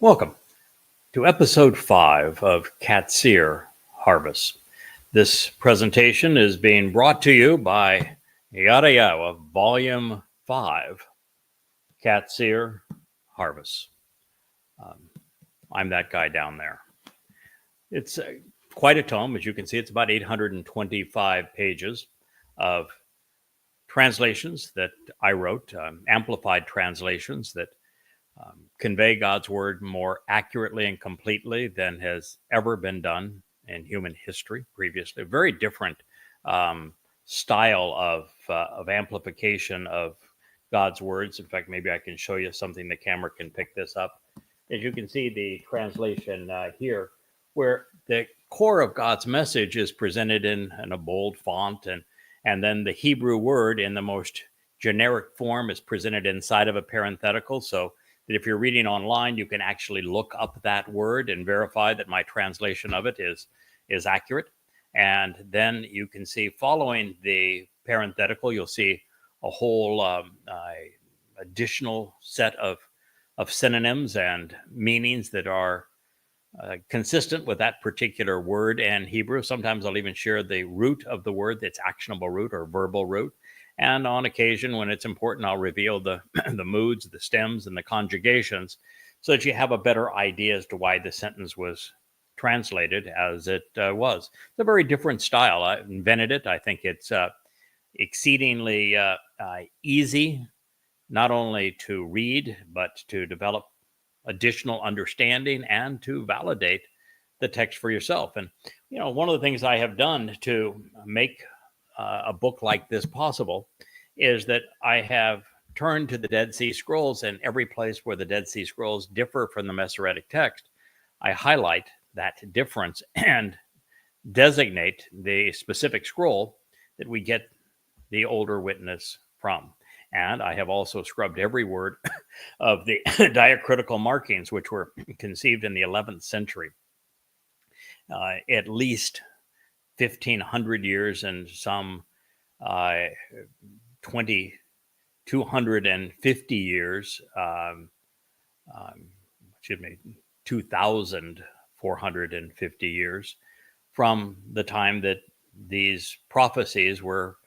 Welcome to episode 5 of Qatsyr Harvest. This presentation is being brought to you by Yada Yada, Volume 5, Qatsyr Harvest. I'm that guy down there. It's quite a tome. As you can see, it's about 825 pages of translations that I wrote, amplified translations that convey God's word more accurately and completely than has ever been done in human history previously. A very different style of amplification of God's words. In fact, maybe I can show you something. The camera can pick this up. As you can see, the translation here, where the core of God's message is presented in a bold font, and then the Hebrew word in the most generic form is presented inside of a parenthetical, so that if you're reading online, you can actually look up that word and verify that my translation of it is accurate. And then you can see, following the parenthetical, you'll see a whole additional set of synonyms and meanings that are consistent with that particular word in Hebrew. Sometimes I'll even share the root of the word, its actionable root or verbal root. And on occasion, when it's important, I'll reveal the moods, the stems, and the conjugations so that you have a better idea as to why the sentence was translated as it was. It's a very different style. I invented it. I think it's exceedingly easy, not only to read, but to develop additional understanding and to validate the text for yourself. And, one of the things I have done to make a book like this possible is that I have turned to the Dead Sea Scrolls, and every place where the Dead Sea Scrolls differ from the Masoretic text, I highlight that difference and designate the specific scroll that we get the older witness from. And I have also scrubbed every word of the diacritical markings, which were conceived in the 11th century, at least 1,500 years and some 250 years, 2,450 years from the time that these prophecies were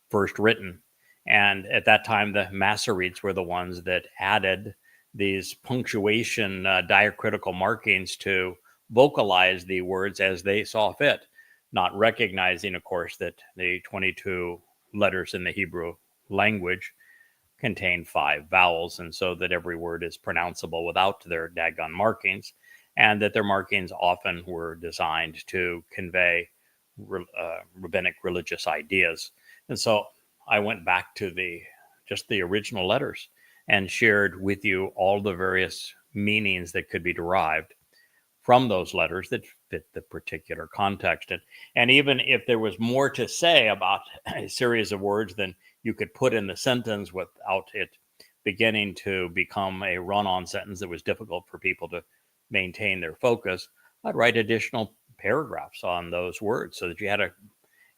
first written. And at that time, the Masoretes were the ones that added these punctuation diacritical markings to vocalize the words as they saw fit, not recognizing, of course, that the 22 letters in the Hebrew language contain 5 vowels, and so that every word is pronounceable without their daggone markings, and that their markings often were designed to convey rabbinic religious ideas. And so I went back to just the original letters and shared with you all the various meanings that could be derived from those letters that fit the particular context. And even if there was more to say about a series of words than you could put in the sentence without it beginning to become a run-on sentence that was difficult for people to maintain their focus, I'd write additional paragraphs on those words so that you had a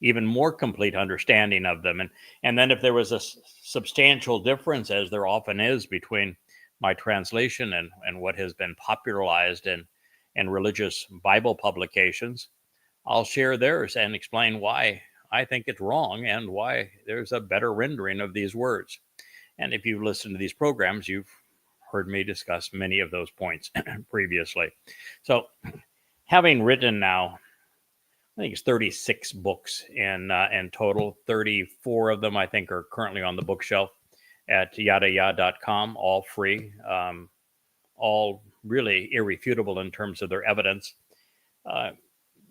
even more complete understanding of them. And then if there was a substantial difference, as there often is, between my translation and what has been popularized in religious Bible publications, I'll share theirs and explain why I think it's wrong and why there's a better rendering of these words. And if you've listened to these programs, you've heard me discuss many of those points previously. So having written now, I think it's 36 books in total. 34 of them, I think, are currently on the bookshelf at yadaya.com, all free, all really irrefutable in terms of their evidence.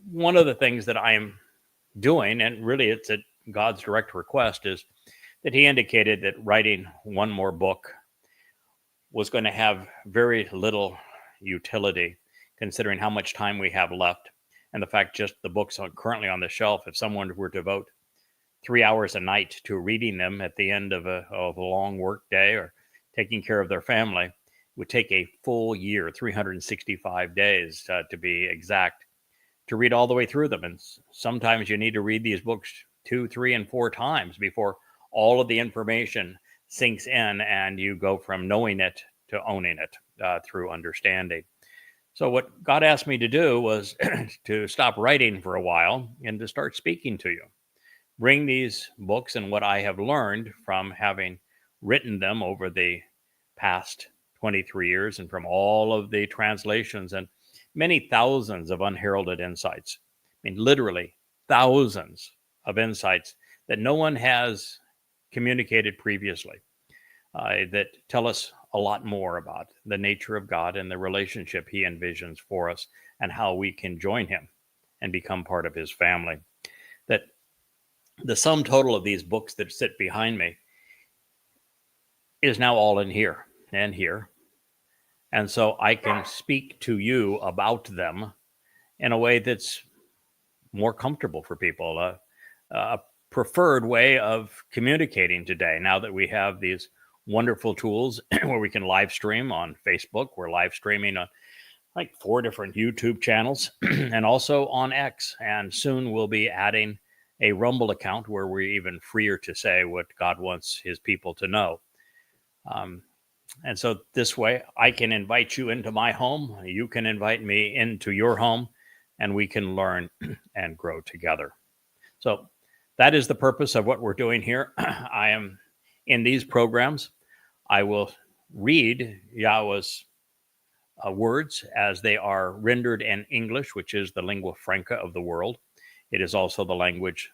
One of the things that I am doing, and really it's at God's direct request, is that he indicated that writing one more book was going to have very little utility, considering how much time we have left. And the fact just the books currently on the shelf, if someone were to devote 3 hours a night to reading them at the end of a long work day or taking care of their family, it would take a full year, 365 days to be exact, to read all the way through them. And sometimes you need to read these books 2, 3, and 4 times before all of the information sinks in and you go from knowing it to owning it through understanding. So what God asked me to do was to stop writing for a while and to start speaking to you. Bring these books and what I have learned from having written them over the past 23 years and from all of the translations and many thousands of unheralded insights. I mean, literally thousands of insights that no one has communicated previously, that tell us a lot more about the nature of God and the relationship he envisions for us and how we can join him and become part of his family. That the sum total of these books that sit behind me is now all in here and here. And so I can speak to you about them in a way that's more comfortable for people, a preferred way of communicating today. Now that we have these wonderful tools where we can live stream on Facebook, we're live streaming on like 4 different YouTube channels and also on X. And soon we'll be adding a Rumble account where we're even freer to say what God wants his people to know. And so this way I can invite you into my home. You can invite me into your home and we can learn and grow together. So that is the purpose of what we're doing here. I am in these programs. I will read Yahweh's words as they are rendered in English, which is the lingua franca of the world. It is also the language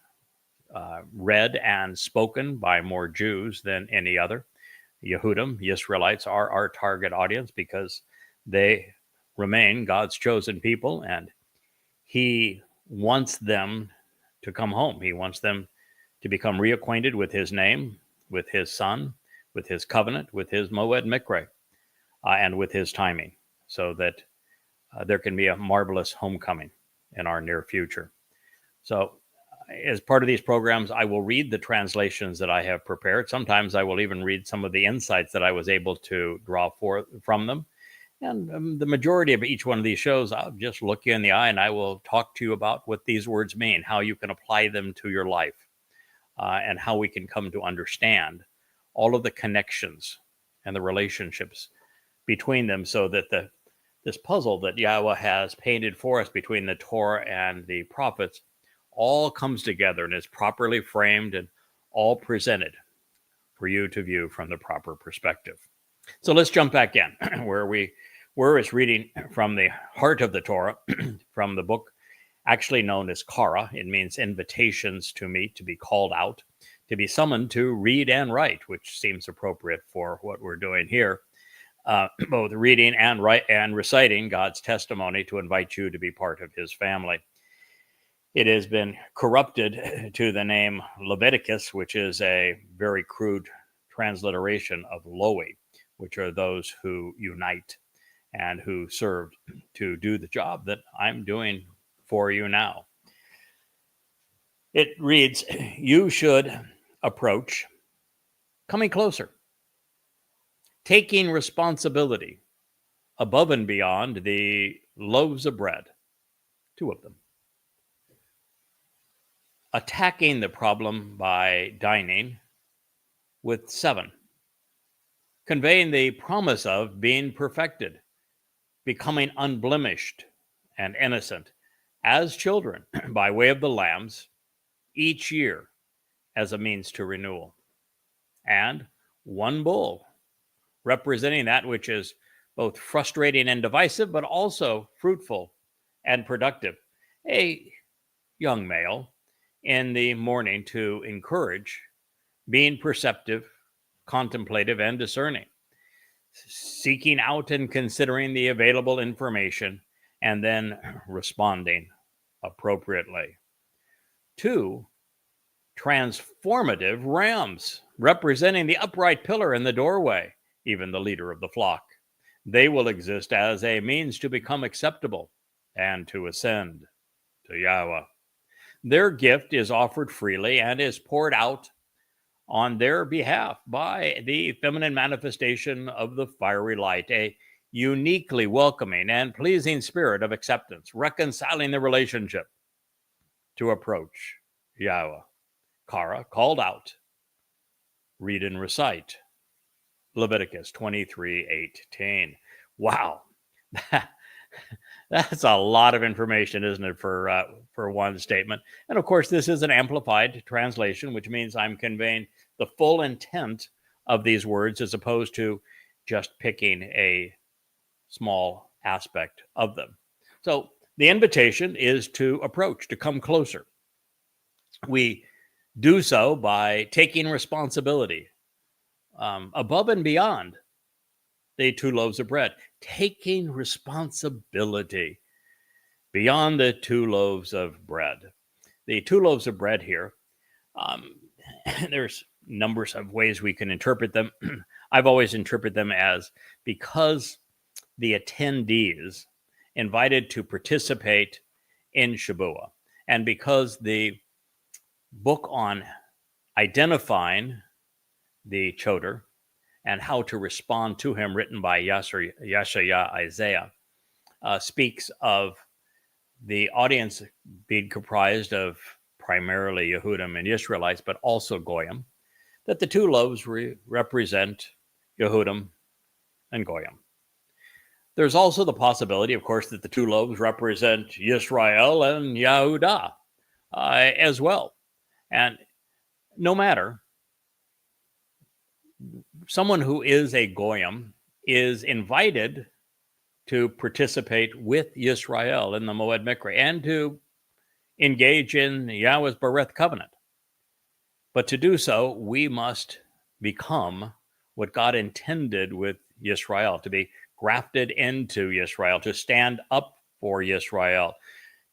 read and spoken by more Jews than any other. Yehudim, Israelites, are our target audience because they remain God's chosen people, and he wants them to come home. He wants them to become reacquainted with his name, with his son, with his covenant, with his Moed Mikre, and with his timing, so that there can be a marvelous homecoming in our near future. So as part of these programs, I will read the translations that I have prepared. Sometimes I will even read some of the insights that I was able to draw from them. And the majority of each one of these shows, I'll just look you in the eye and I will talk to you about what these words mean, how you can apply them to your life, and how we can come to understand all of the connections and the relationships between them, so that this puzzle that Yahweh has painted for us between the Torah and the prophets all comes together and is properly framed and all presented for you to view from the proper perspective. So let's jump back in where we were, is reading from the heart of the Torah, from the book actually known as Kara. It means invitations to meet, to be called out, to be summoned to read and write, which seems appropriate for what we're doing here. Both reading and reciting God's testimony to invite you to be part of his family. It has been corrupted to the name Leviticus, which is a very crude transliteration of Loe, which are those who unite and who served to do the job that I'm doing for you now. It reads, you should approach, coming closer, taking responsibility above and beyond the loaves of bread, 2 of them. Attacking the problem by dining with 7. Conveying the promise of being perfected, becoming unblemished and innocent as children by way of the lambs each year as a means to renewal. And 1 bull, representing that which is both frustrating and divisive, but also fruitful and productive. A young male in the morning to encourage being perceptive, contemplative, and discerning, seeking out and considering the available information, and then responding appropriately. 2 transformative rams, representing the upright pillar in the doorway, even the leader of the flock. They will exist as a means to become acceptable and to ascend to Yahweh. Their gift is offered freely and is poured out on their behalf by the feminine manifestation of the fiery light, a uniquely welcoming and pleasing spirit of acceptance, reconciling the relationship to approach Yahweh. Kara, called out, read and recite Leviticus 23:18. Wow, That's a lot of information, isn't it, for one statement? And of course, this is an amplified translation, which means I'm conveying the full intent of these words as opposed to just picking a small aspect of them. So the invitation is to approach, to come closer. We do so by taking responsibility above and beyond the 2 loaves of bread, taking responsibility beyond the 2 loaves of bread. The 2 loaves of bread here, there's numbers of ways we can interpret them. I've always interpreted them as because the attendees invited to participate in Shabuah, and because the book on identifying the Choder and how to respond to him, written by Yeshaya Isaiah, speaks of the audience being comprised of primarily Yehudim and Israelites, but also Goyim, that the 2 loaves represent Yehudim and Goyim. There's also the possibility, of course, that the 2 loaves represent Yisrael and Yehudah as well. And no matter, someone who is a Goyim is invited to participate with Yisrael in the Moed Mikra and to engage in Yahweh's Bereth covenant. But to do so, we must become what God intended with Yisrael, to be grafted into Yisrael, to stand up for Yisrael,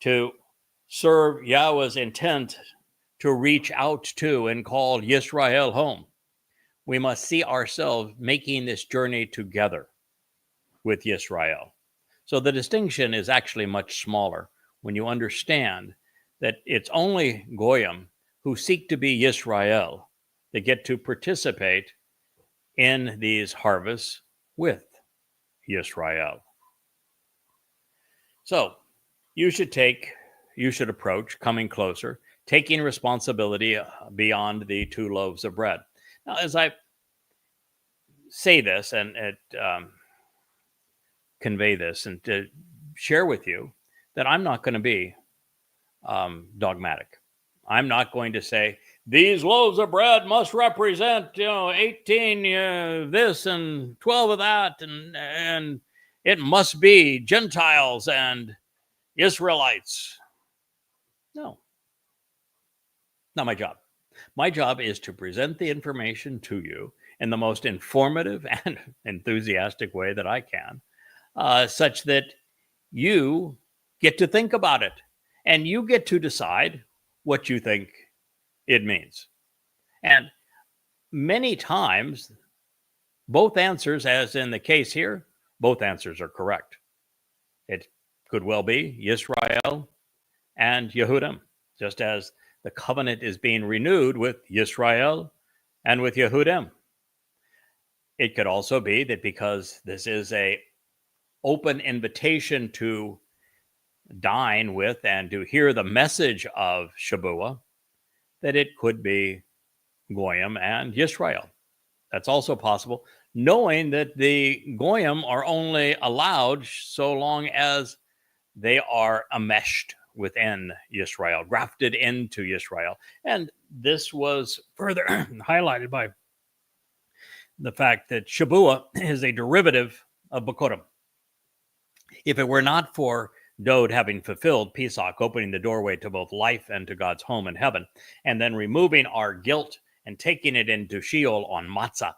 to serve Yahweh's intent to reach out to and call Yisrael home. We must see ourselves making this journey together with Yisrael. So the distinction is actually much smaller when you understand that it's only Goyim who seek to be Yisrael that get to participate in these harvests with Yisrael. So you should approach coming closer, taking responsibility beyond the 2 loaves of bread. Now, as I say this and convey this and to share with you that I'm not going to be dogmatic. I'm not going to say these loaves of bread must represent 18 this and 12 of that, and it must be Gentiles and Israelites. No, not my job. My job is to present the information to you in the most informative and enthusiastic way that I can, such that you get to think about it and you get to decide what you think it means. And many times, both answers, as in the case here, both answers are correct. It could well be Yisrael and Yehudim, just as the covenant is being renewed with Yisrael and with Yehudim. It could also be that because this is a open invitation to dine with and to hear the message of Shabuah, that it could be Goyim and Yisrael. That's also possible, knowing that the Goyim are only allowed so long as they are enmeshed within Yisrael, grafted into Yisrael. And this was further highlighted by the fact that Shabuah is a derivative of Bikurim. If it were not for Dode having fulfilled Pesach, opening the doorway to both life and to God's home in heaven, and then removing our guilt and taking it into Sheol on Matzah,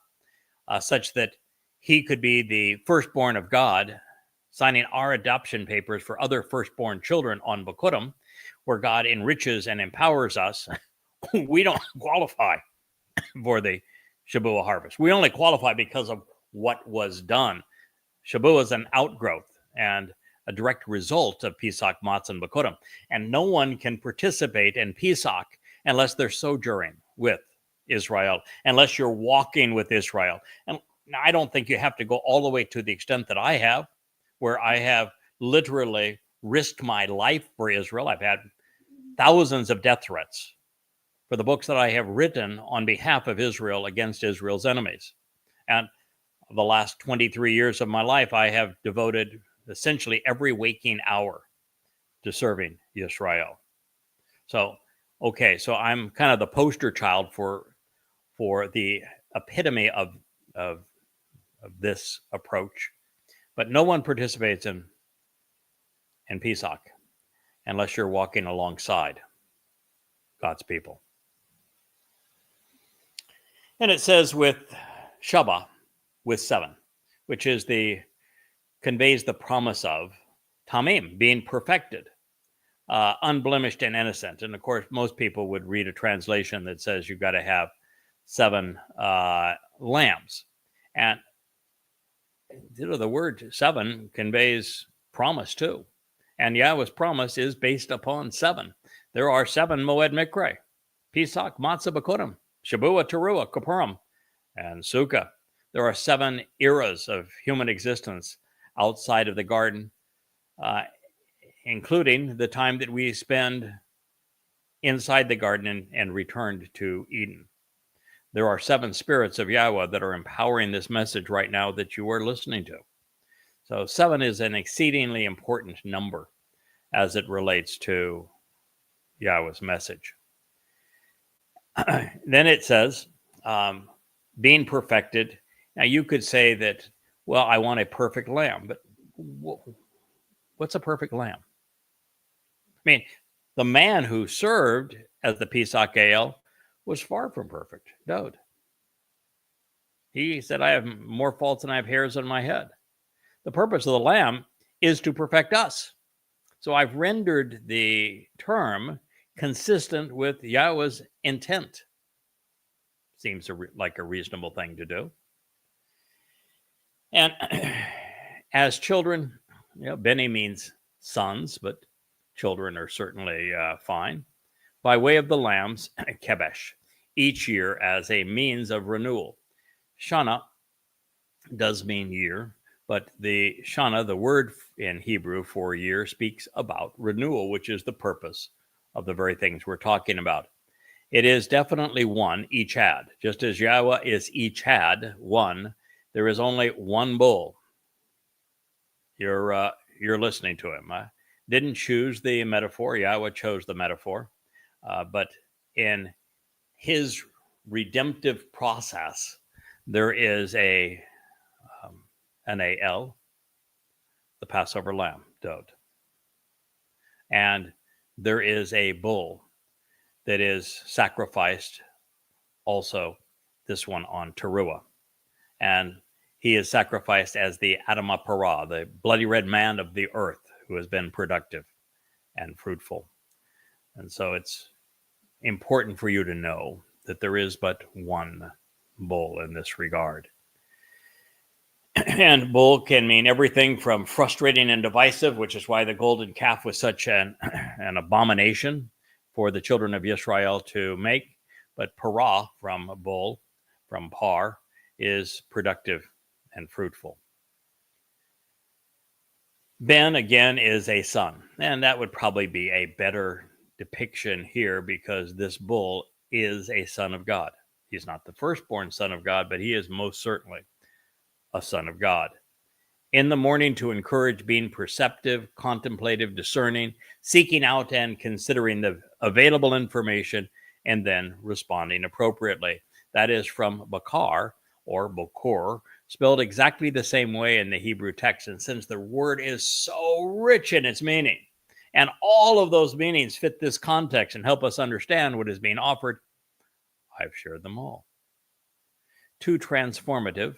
such that he could be the firstborn of God, signing our adoption papers for other firstborn children on Bikurim, where God enriches and empowers us, we don't qualify for the Shabuah harvest. We only qualify because of what was done. Shabuah is an outgrowth and a direct result of Pesach, Matzah, and Bikurim. And no one can participate in Pesach unless they're sojourning with Israel, unless you're walking with Israel. And I don't think you have to go all the way to the extent that I have, where I have literally risked my life for Israel. I've had thousands of death threats for the books that I have written on behalf of Israel against Israel's enemies. And the last 23 years of my life, I have devoted essentially every waking hour to serving Yisrael. So, okay, so I'm kind of the poster child for the epitome of this approach, but no one participates in Pesach unless you're walking alongside God's people. And it says with Shabbat, with 7, which is conveys the promise of Tamim, being perfected, unblemished and innocent. And of course, most people would read a translation that says you've got to have 7 lambs. And the word 7 conveys promise too. And Yahweh's promise is based upon 7. There are 7 Moed Mikre, Pesach, Matzah, Bekurim, Shabua, Teruah, Kippurim, and Sukkah. There are 7 eras of human existence outside of the garden, including the time that we spend inside the garden and returned to Eden. There are 7 spirits of Yahweh that are empowering this message right now that you are listening to. So 7 is an exceedingly important number as it relates to Yahweh's message. Then it says, being perfected. Now you could say that, well, I want a perfect lamb, but what's a perfect lamb? I mean, the man who served as the Pesach El was far from perfect. Dode. He said, I have more faults than I have hairs on my head. The purpose of the lamb is to perfect us. So I've rendered the term consistent with Yahweh's intent. Seems like a reasonable thing to do. And as children, Beni means sons, but children are certainly fine. By way of the lambs, Kebesh, each year as a means of renewal. Shana does mean year, but the Shana, the word in Hebrew for year, speaks about renewal, which is the purpose of the very things we're talking about. It is definitely one, each had. Just as Yahweh is each had, one, there is only one bull. You're listening to him. I didn't choose the metaphor. Yahweh chose the metaphor. But in his redemptive process, there is an AL, the Passover lamb, Dode. And there is a bull that is sacrificed also, this one on Teruah. And he is sacrificed as the Adamah Parah, the bloody red man of the earth who has been productive and fruitful. And so it's important for you to know that there is but one bull in this regard. And bull can mean everything from frustrating and divisive, which is why the golden calf was such an abomination for the children of Israel to make. But parah, from bull, from par, is productive and fruitful. Ben, again, is a son. And that would probably be a better depiction here because this bull is a son of God. He's not the firstborn son of God, but he is most certainly a son of God. In the morning, to encourage being perceptive, contemplative, discerning, seeking out and considering the available information, and then responding appropriately. That is from Bakar or Bokor, spelled exactly the same way in the Hebrew text. And since the word is so rich in its meaning, and all of those meanings fit this context and help us understand what is being offered, I've shared them all. 2 transformative,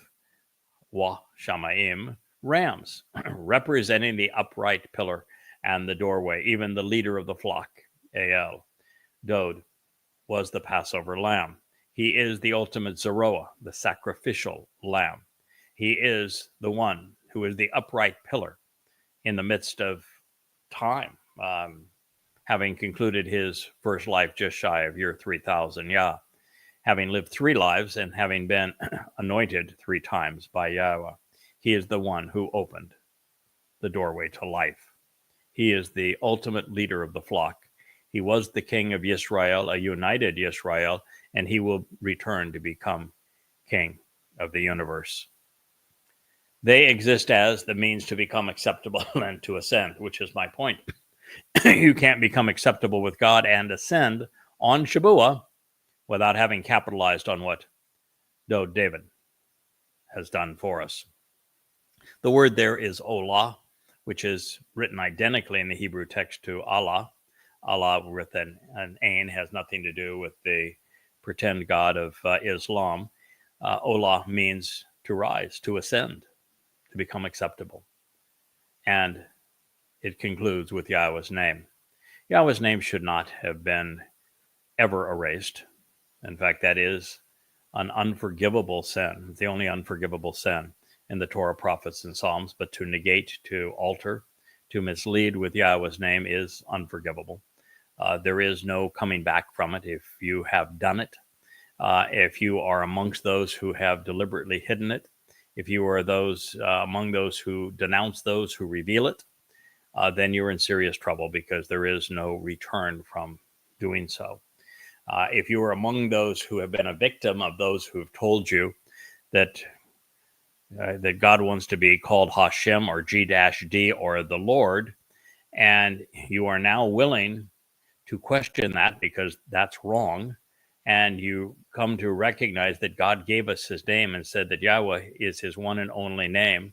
Wa Shamayim, rams, representing the upright pillar and the doorway, even the leader of the flock, El. Dode was the Passover lamb. He is the ultimate Zeroah, the sacrificial lamb. He is the one who is the upright pillar in the midst of time, having concluded his first life just shy of year 3000, having lived 3 lives and having been anointed 3 times by Yahweh. He is the one who opened the doorway to life. He is the ultimate leader of the flock. He was the king of Israel, a united Israel, and he will return to become king of the universe. They exist as the means to become acceptable and to ascend, which is my point. You can't become acceptable with God and ascend on Shabua without having capitalized on what David has done for us. The word there is Olah, which is written identically in the Hebrew text to Allah. Allah with an ain has nothing to do with the pretend god of Islam. Olah means to rise, to ascend, to become acceptable. And it concludes with Yahweh's name. Yahweh's name should not have been ever erased. In fact, that is an unforgivable sin. It's the only unforgivable sin in the Torah, prophets, and Psalms. But to negate, to alter, to mislead with Yahweh's name is unforgivable. There is no coming back from it if you have done it. If you are amongst those who have deliberately hidden it, if you are those among those who denounce those who reveal it, then you're in serious trouble because there is no return from doing so. If you are among those who have been a victim of those who have told you that that God wants to be called Hashem or G-D or the Lord, and you are now willing to question that because that's wrong, and you come to recognize that God gave us his name and said that Yahweh is his one and only name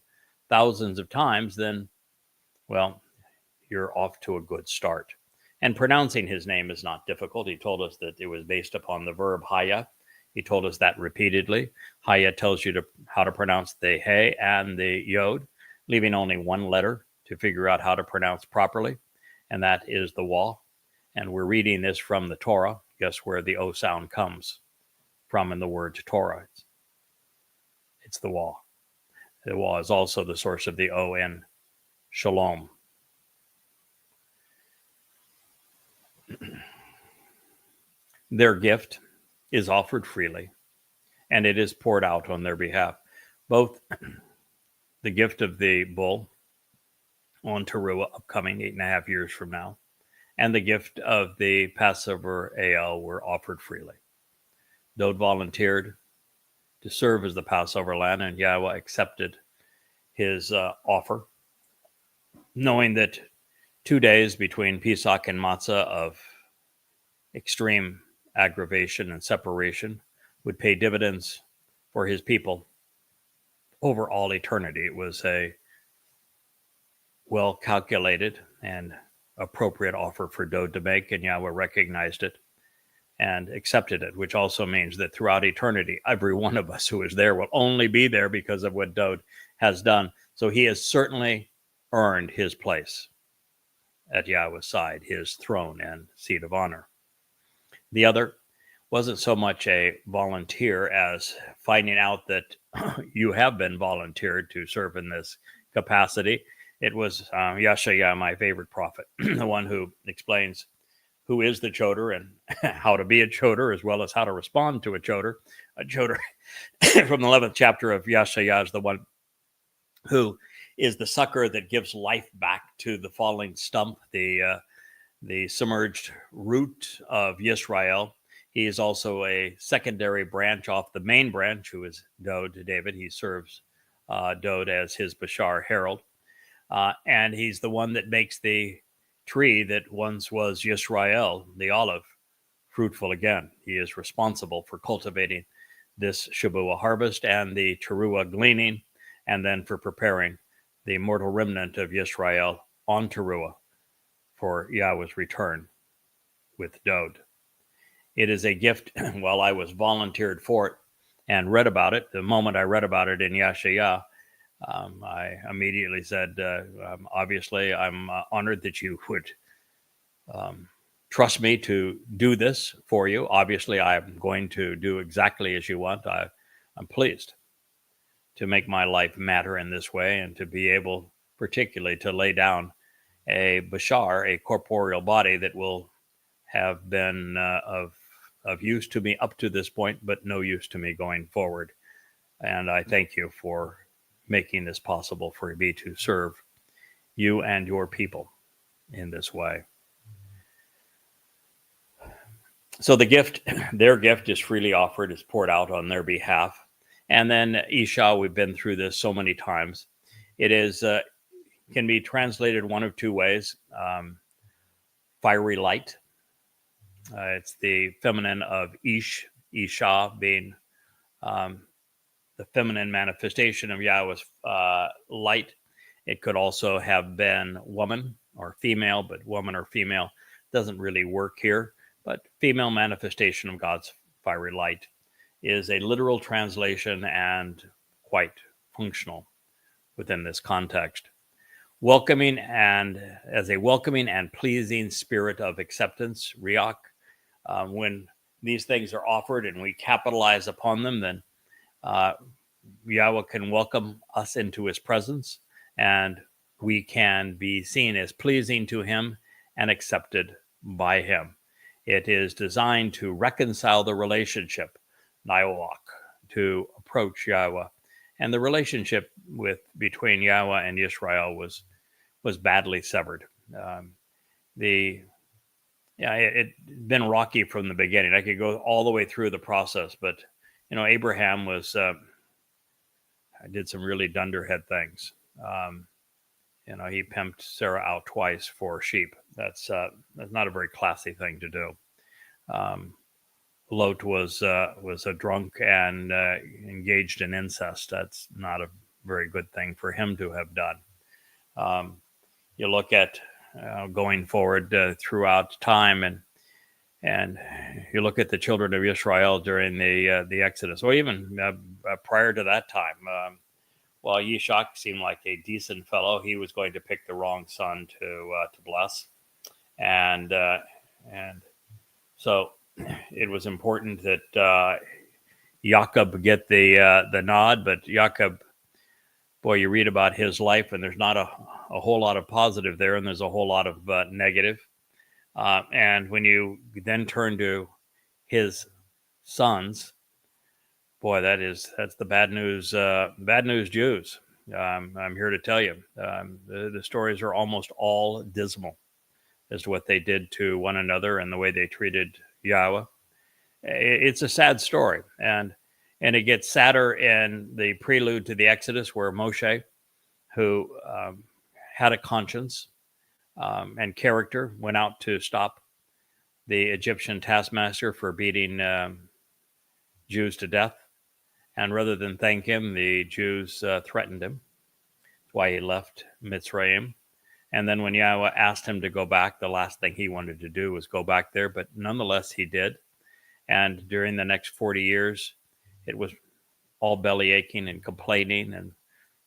thousands of times, then, well, you're off to a good start. And pronouncing his name is not difficult. He told us that it was based upon the verb haya. He told us that repeatedly. Haya tells you how to pronounce the he and the yod, leaving only one letter to figure out how to pronounce properly, and that is the wa. And we're reading this from the Torah. Guess where the O sound comes from in the word Torah? It's the wa. The wa is also the source of the O in shalom. Their gift is offered freely, and it is poured out on their behalf. Both the gift of the bull on Teruah, upcoming 8.5 years from now, and the gift of the Passover Ale were offered freely. Dode volunteered to serve as the Passover lamb, and Yahweh accepted his offer, knowing that 2 days between Pesach and Matzah of extreme aggravation and separation would pay dividends for his people over all eternity. It was a well-calculated and appropriate offer for Dode to make, and Yahweh recognized it and accepted it, which also means that throughout eternity, every one of us who is there will only be there because of what Dode has done. So he has certainly earned his place at Yahweh's side, his throne and seat of honor. The other wasn't so much a volunteer as finding out that you have been volunteered to serve in this capacity. It was Yeshaya, my favorite prophet, the one who explains who is the choder and how to be a choder, as well as how to respond to a choder. A choder from the 11th chapter of Yeshaya is the one who is the sucker that gives life back to the falling stump, the submerged root of Yisrael. He is also a secondary branch off the main branch, who is Dode, David. He serves Dode as his Bashar herald. And he's the one that makes the tree that once was Yisrael, the olive, fruitful again. He is responsible for cultivating this Shabua harvest and the Teruah gleaning, and then for preparing the mortal remnant of Yisrael on Teruah for Yahweh's return with Dode. It is a gift. While I was volunteered for it and read about it, the moment I read about it in Yeshaya, I immediately said, obviously, I'm honored that you would trust me to do this for you. Obviously, I'm going to do exactly as you want. I'm pleased to make my life matter in this way and to be able particularly to lay down a bashar, a corporeal body that will have been of use to me up to this point, but no use to me going forward. And I thank you for making this possible for me to serve you and your people in this way. So the gift, their gift is freely offered, is poured out on their behalf. And then Isha, we've been through this so many times. It is can be translated one of two ways. Fiery light. It's the feminine of Isha being the feminine manifestation of Yahweh's light. It could also have been woman or female, but woman or female doesn't really work here. But female manifestation of God's fiery light is a literal translation and quite functional within this context. Welcoming and as a welcoming and pleasing spirit of acceptance, riach. When these things are offered and we capitalize upon them, then Yahweh can welcome us into his presence, and we can be seen as pleasing to him and accepted by him. It is designed to reconcile the relationship, Niawak, to approach Yahweh. And the relationship between Yahweh and Israel was badly severed. It'd been rocky from the beginning. I could go all the way through the process, but Abraham was did some really dunderhead things. He pimped Sarah out twice for sheep. That's not a very classy thing to do. Lot was a drunk and engaged in incest. That's not a very good thing for him to have done. You look at going forward throughout time, and you look at the children of Israel during the Exodus, or even prior to that time. While Yishak seemed like a decent fellow, he was going to pick the wrong son to bless, and so it was important that Jacob get the nod. But Jacob, boy, you read about his life, and there's not a whole lot of positive there, and there's a whole lot of negative. And when you then turn to his sons, boy, that's the bad news. Bad news Jews. I'm here to tell you, the stories are almost all dismal as to what they did to one another and the way they treated Yahweh. It's a sad story, and it gets sadder in the prelude to the Exodus, where Moshe, who had a conscience and character, went out to stop the Egyptian taskmaster for beating Jews to death. And rather than thank him, the Jews threatened him. That's why he left Mitzrayim. And then when Yahweh asked him to go back, the last thing he wanted to do was go back there. But nonetheless, he did. And during the next 40 years, it was all belly aching and complaining and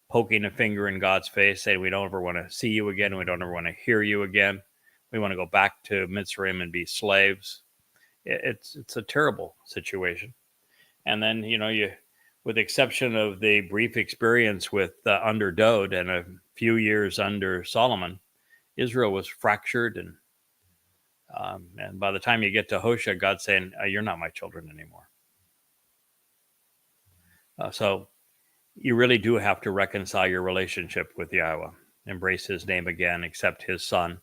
poking a finger in God's face, saying, we don't ever want to see you again. We don't ever want to hear you again. We want to go back to Mitzrayim and be slaves. It's a terrible situation. And then, with the exception of the brief experience with under Dode and a few years under Solomon, Israel was fractured. And by the time you get to Hosea, God's saying, you're not my children anymore. So you really do have to reconcile your relationship with Yahweh, embrace his name again, accept his son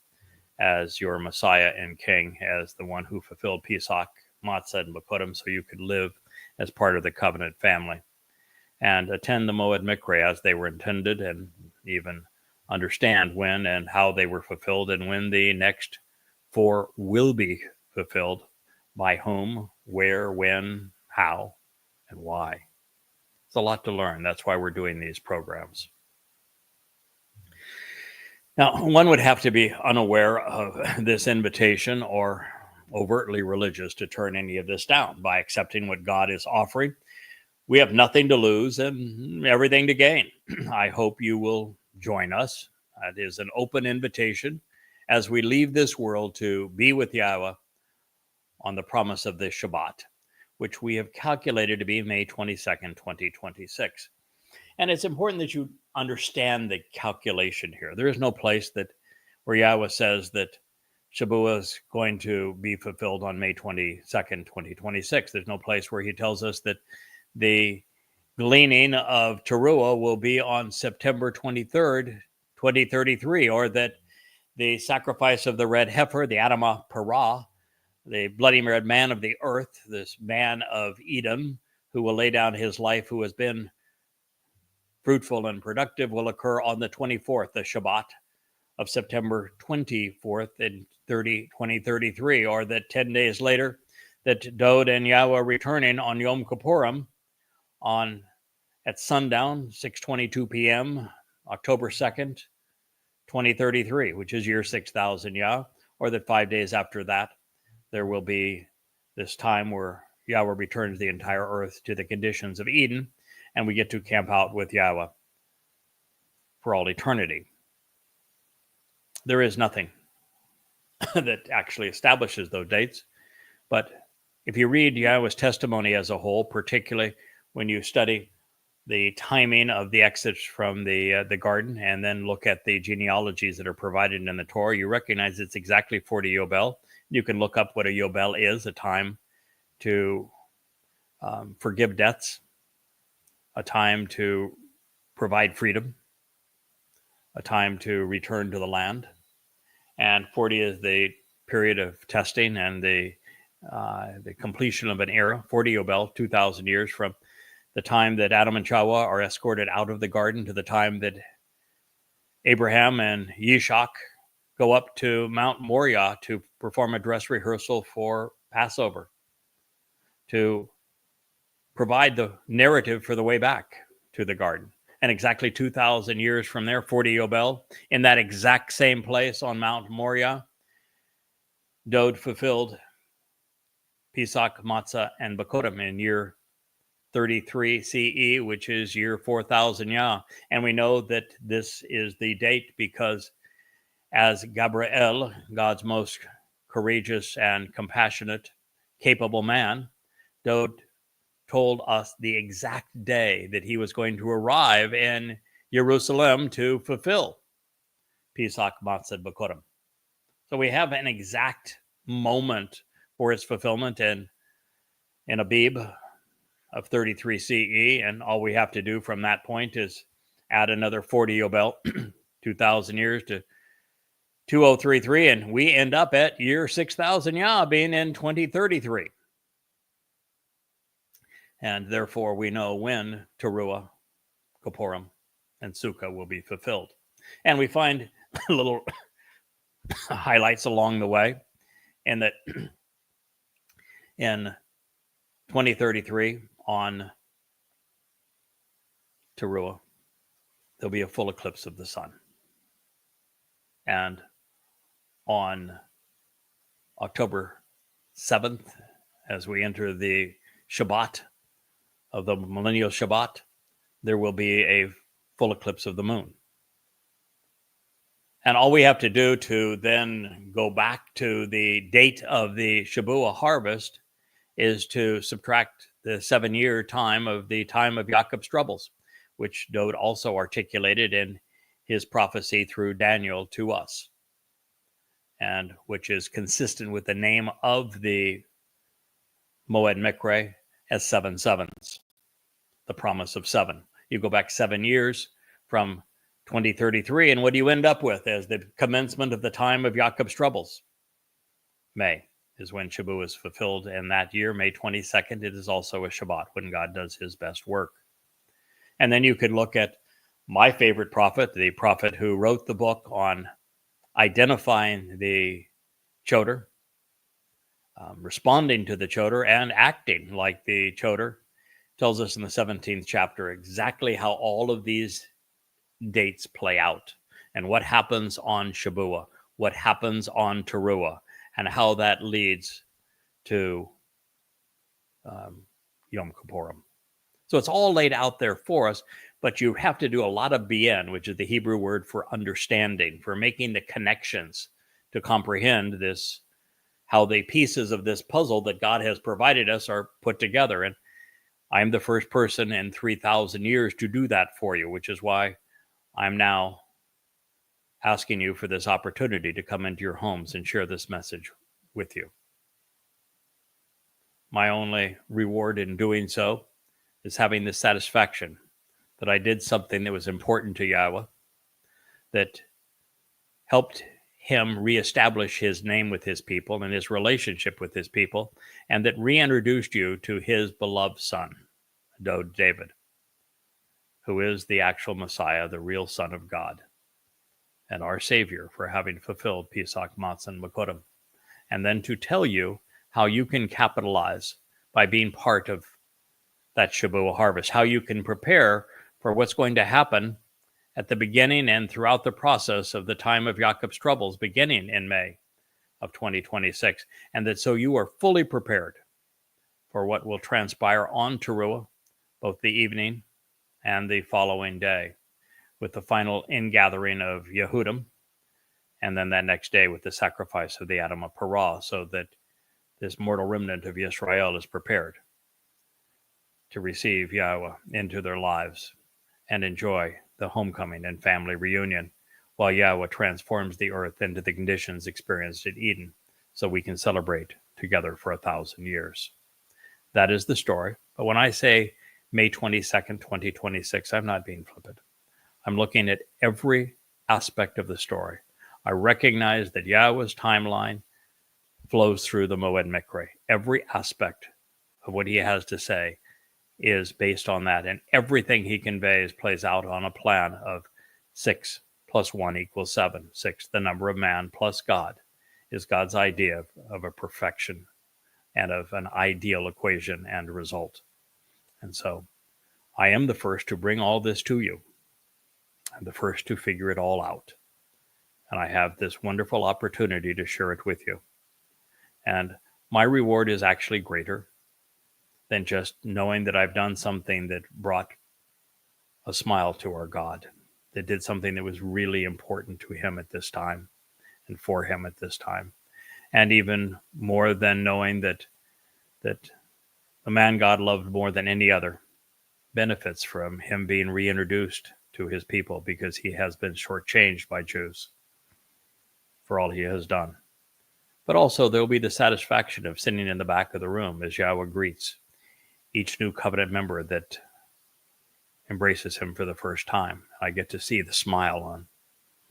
as your Messiah and King, as the one who fulfilled Pesach, Matzah, and Bakurim, so you could live as part of the covenant family, and attend the Moed Mikre as they were intended, and even understand when and how they were fulfilled, and when the next 4 will be fulfilled, by whom, where, when, how, and why. It's a lot to learn. That's why we're doing these programs. Now, one would have to be unaware of this invitation or overtly religious to turn any of this down by accepting what God is offering. We have nothing to lose and everything to gain. I hope you will join us. It is an open invitation as we leave this world to be with Yahweh on the promise of this Shabbat, which we have calculated to be May 22nd, 2026. And it's important that you understand the calculation here. There is no place where Yahweh says that Shabuah is going to be fulfilled on May 22nd, 2026. There's no place where he tells us that the gleaning of Teruah will be on September 23rd, 2033, or that the sacrifice of the red heifer, the Adamah Parah, the bloody red man of the earth, this man of Edom, who will lay down his life, who has been fruitful and productive, will occur on the 24th, the Shabbat of September 24th in 2033, or that 10 days later, that Dod and Yahweh returning on Yom Kippurim at sundown, 6:22 p.m., October 2nd, 2033, which is year 6,000 Yah, or that 5 days after that, there will be this time where Yahweh returns the entire earth to the conditions of Eden, and we get to camp out with Yahweh for all eternity. There is nothing that actually establishes those dates, but if you read Yahweh's testimony as a whole, particularly when you study the timing of the exits from the garden, and then look at the genealogies that are provided in the Torah, you recognize it's exactly 40 Yobel. You can look up what a Yobel is, a time to forgive debts, a time to provide freedom, a time to return to the land. And 40 is the period of testing and the completion of an era, 40 Yobel, 2,000 years from the time that Adam and Chawah are escorted out of the garden to the time that Abraham and Yishak go up to Mount Moriah to perform a dress rehearsal for Passover, to provide the narrative for the way back to the garden. And exactly 2,000 years from there, 40 Yobel, in that exact same place on Mount Moriah, Dod fulfilled Pesach, Matzah, and Bakodim in year 33 CE, which is year 4,000 Yah. And we know that this is the date because as Gabriel, God's most courageous and compassionate, capable man, Dod told us the exact day that he was going to arrive in Jerusalem to fulfill Pesach, Matzah, Bakodim. So we have an exact moment for its fulfillment in Abib of 33 CE, and all we have to do from that point is add another 40 Yobel, 2,000 years to 2033, and we end up at year 6,000 Yah, being in 2033. And therefore, we know when Teruah, Kippurim, and Sukkah will be fulfilled. And we find little highlights along the way, and that in 2033 on Teruah, there'll be a full eclipse of the sun. And on October 7th, as we enter the Shabbat of the millennial Shabbat, there will be a full eclipse of the moon. And all we have to do to then go back to the date of the Shabuah harvest is to subtract the 7-year time of the time of Jacob's troubles, which Dod also articulated in his prophecy through Daniel to us, and which is consistent with the name of the Moed Mikre as 7 sevens, the promise of 7. You go back 7 years from 2033, and what do you end up with as the commencement of the time of Jacob's troubles? May is when Shabuah is fulfilled, and that year, May 22nd, it is also a Shabbat, when God does his best work. And then you could look at my favorite prophet, the prophet who wrote the book on identifying the Choder, responding to the Choder, and acting like the Choder, tells us in the 17th chapter exactly how all of these dates play out and what happens on Shabuah, what happens on Teruah, and how that leads to Yom Kippurim. So it's all laid out there for us, but you have to do a lot of bien, which is the Hebrew word for understanding, for making the connections to comprehend this, how the pieces of this puzzle that God has provided us are put together. And I'm the first person in 3,000 years to do that for you, which is why I'm now asking you for this opportunity to come into your homes and share this message with you. My only reward in doing so is having the satisfaction that I did something that was important to Yahweh, that helped him reestablish his name with his people and his relationship with his people, and that reintroduced you to his beloved Son. David, who is the actual Messiah, the real Son of God, and our Savior for having fulfilled Pesach Matzon Makotim. And then to tell you how you can capitalize by being part of that Shavuot harvest, how you can prepare for what's going to happen at the beginning and throughout the process of the time of Jacob's troubles, beginning in May of 2026, and that so you are fully prepared for what will transpire on Teruah, both the evening and the following day, with the final ingathering of Yehudim, and then that next day with the sacrifice of the Adam of Parah, so that this mortal remnant of Yisrael is prepared to receive Yahweh into their lives and enjoy the homecoming and family reunion, while Yahweh transforms the earth into the conditions experienced at Eden, so we can celebrate together for 1,000 years. That is the story. But when I say May 22nd, 2026, I'm not being flippant. I'm looking at every aspect of the story. I recognize that Yahweh's timeline flows through the Moed Mikre. Every aspect of what he has to say is based on that, and everything he conveys plays out on a plan of 6 plus 1 equals 7. 6, the number of man, plus God, is God's idea of a perfection and of an ideal equation and result. And so I am the first to bring all this to you. I'm the first to figure it all out. And I have this wonderful opportunity to share it with you. And my reward is actually greater than just knowing that I've done something that brought a smile to our God, that did something that was really important to him at this time and for him at this time. And even more than knowing that the man God loved more than any other benefits from him being reintroduced to his people, because he has been shortchanged by Jews for all he has done. But also there will be the satisfaction of sitting in the back of the room as Yahweh greets each new covenant member that embraces him for the first time. I get to see the smile on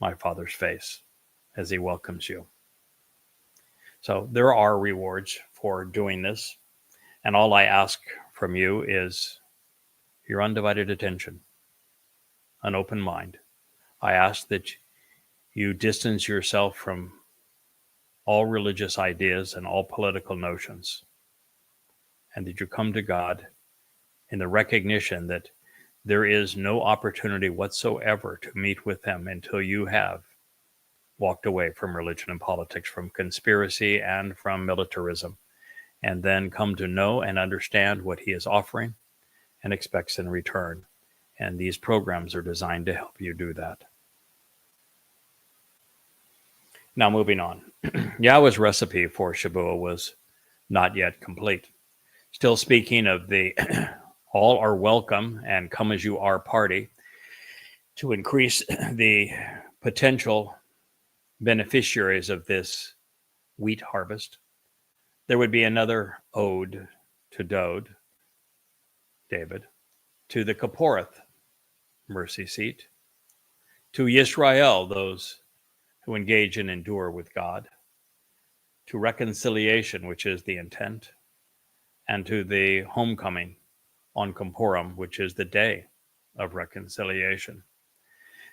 my Father's face as he welcomes you. So there are rewards for doing this, and all I ask from you is your undivided attention, an open mind. I ask that you distance yourself from all religious ideas and all political notions, and that you come to God in the recognition that there is no opportunity whatsoever to meet with him until you have walked away from religion and politics, from conspiracy and from militarism, and then come to know and understand what he is offering and expects in return. And these programs are designed to help you do that. Now, moving on. Yahweh's recipe for Shavuot was not yet complete. Still speaking of the all are welcome and come as you are party, to increase the potential beneficiaries of this wheat harvest, there would be another ode to David, to the Kaporeth, mercy seat, to Yisrael, those who engage and endure with God, to reconciliation, which is the intent, and to the homecoming on Kippurim, which is the day of reconciliation.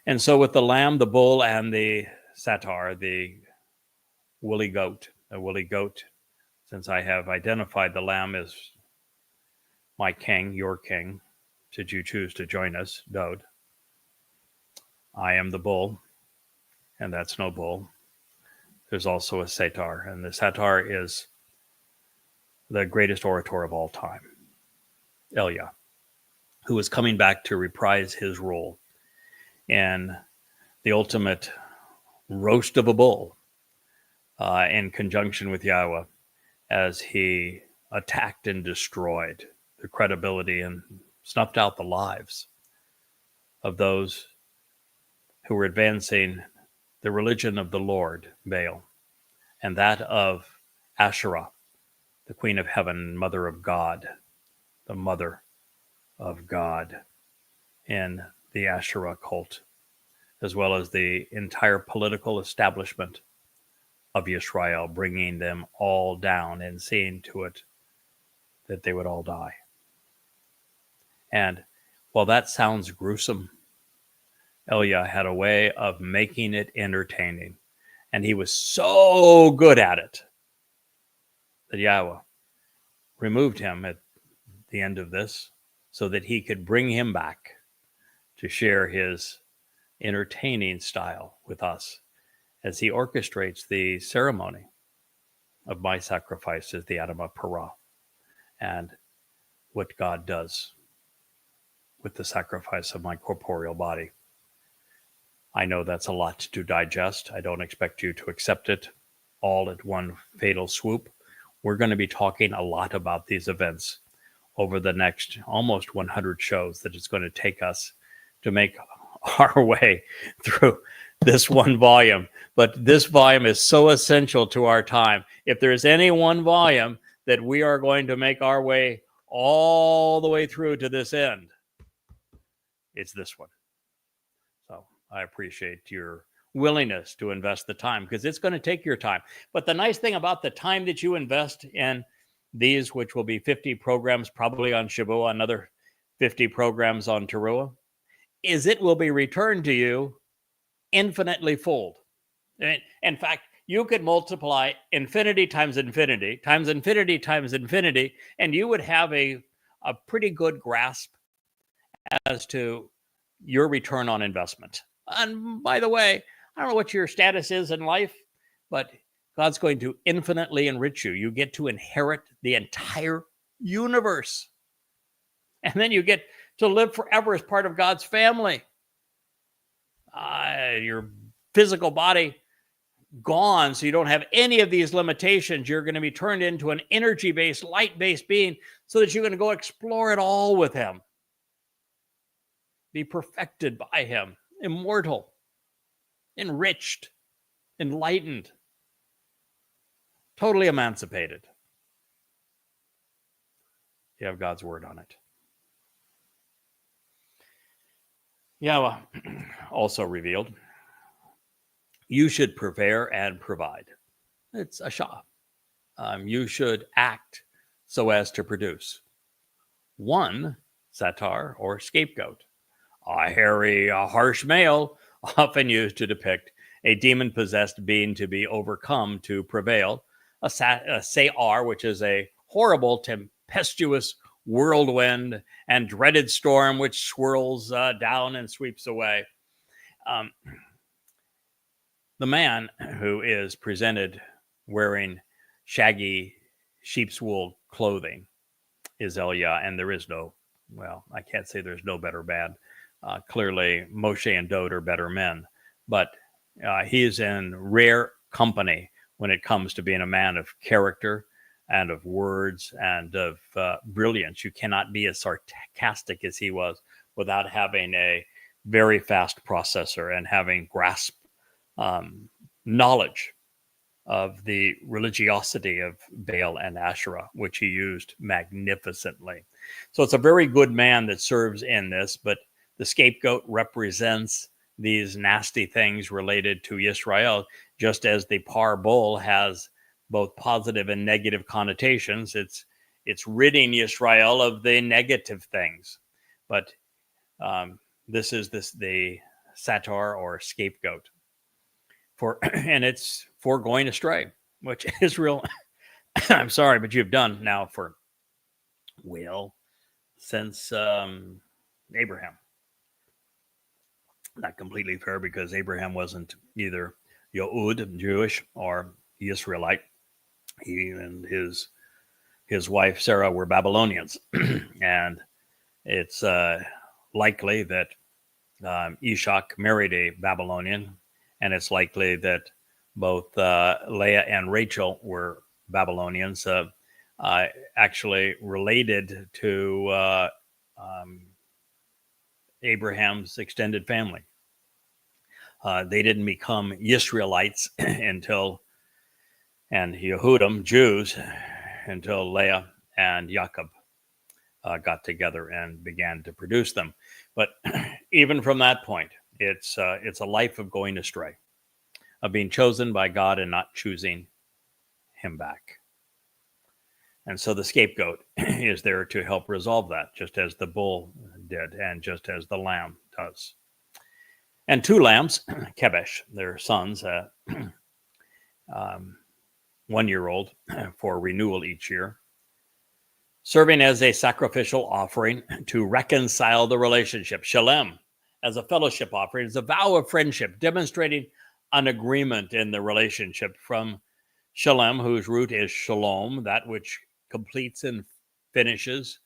And so with the lamb, the bull, and the satar, the woolly goat, since I have identified the lamb as my king, your king, should you choose to join us, Dode. I am the bull, and that's no bull. There's also a satar, and the satar is the greatest orator of all time, Elia, who is coming back to reprise his role in the ultimate roast of a bull in conjunction with Yahweh, as he attacked and destroyed the credibility and snuffed out the lives of those who were advancing the religion of the Lord, Baal, and that of Asherah, the Queen of Heaven, Mother of God, the Mother of God in the Asherah cult, as well as the entire political establishment of Israel, bringing them all down and seeing to it that they would all die. And while that sounds gruesome, Elia had a way of making it entertaining. And he was so good at it that Yahweh removed him at the end of this so that he could bring him back to share his entertaining style with us as he orchestrates the ceremony of my sacrifice as the Adamah Parah and what God does with the sacrifice of my corporeal body. I know that's a lot to digest. I don't expect you to accept it all at one fatal swoop. We're going to be talking a lot about these events over the next almost 100 shows that it's going to take us to make our way through this one volume. But this volume is so essential to our time. If there's any one volume that we are going to make our way all the way through to this end, it's this one. So I appreciate your willingness to invest the time, because it's going to take your time. But the nice thing about the time that you invest in these, which will be 50 programs probably on Shavuot, another 50 programs on Teruah, is it will be returned to you infinitely fold. In fact, you could multiply infinity times infinity times infinity times infinity, and you would have a pretty good grasp as to your return on investment. And by the way, I don't know what your status is in life, but God's going to infinitely enrich you. You get to inherit the entire universe. And then you get to live forever as part of God's family. Your physical body gone, so you don't have any of these limitations. You're going to be turned into an energy-based, light-based being so that you're going to go explore it all with him. Be perfected by him, immortal, enriched, enlightened, totally emancipated. You have God's word on it. Yahweh also revealed, you should prepare and provide. It's a shah. You should act so as to produce one satar or scapegoat, a hairy, harsh male, often used to depict a demon-possessed being to be overcome to prevail, a sayar, which is a horrible, tempestuous whirlwind and dreaded storm which swirls down and sweeps away. The man who is presented wearing shaggy sheep's wool clothing is Elia, and there is no, well, I can't say there's no better bad. Clearly, Moshe and Dode are better men, but he is in rare company when it comes to being a man of character and of words and of brilliance. You cannot be as sarcastic as he was without having a very fast processor and having grasp knowledge of the religiosity of Baal and Asherah, which he used magnificently. So it's a very good man that serves in this, but the scapegoat represents these nasty things related to Israel, just as the par bull has both positive and negative connotations. It's ridding Israel of the negative things. But this is the satar or scapegoat. And it's for going astray, which Israel, I'm sorry, but you've done now for, well, since Abraham. Not completely fair, because Abraham wasn't either Yehud, Jewish, or Israelite. He and his wife Sarah were Babylonians, and it's likely that Ishak married a Babylonian, and it's likely that both Leah and Rachel were Babylonians, actually related to Abraham's extended family. They didn't become Israelites until, and Yehudim, Jews, until Leah and Jacob got together and began to produce them. But even from that point, it's a life of going astray, of being chosen by God and not choosing him back. And so the scapegoat is there to help resolve that, just as the bull did and just as the lamb does. And 2 lambs, Kebesh, their sons, 1-year-old for renewal each year, serving as a sacrificial offering to reconcile the relationship. Shalem, as a fellowship offering, is a vow of friendship, demonstrating an agreement in the relationship from Shalem, whose root is shalom, that which completes and finishes,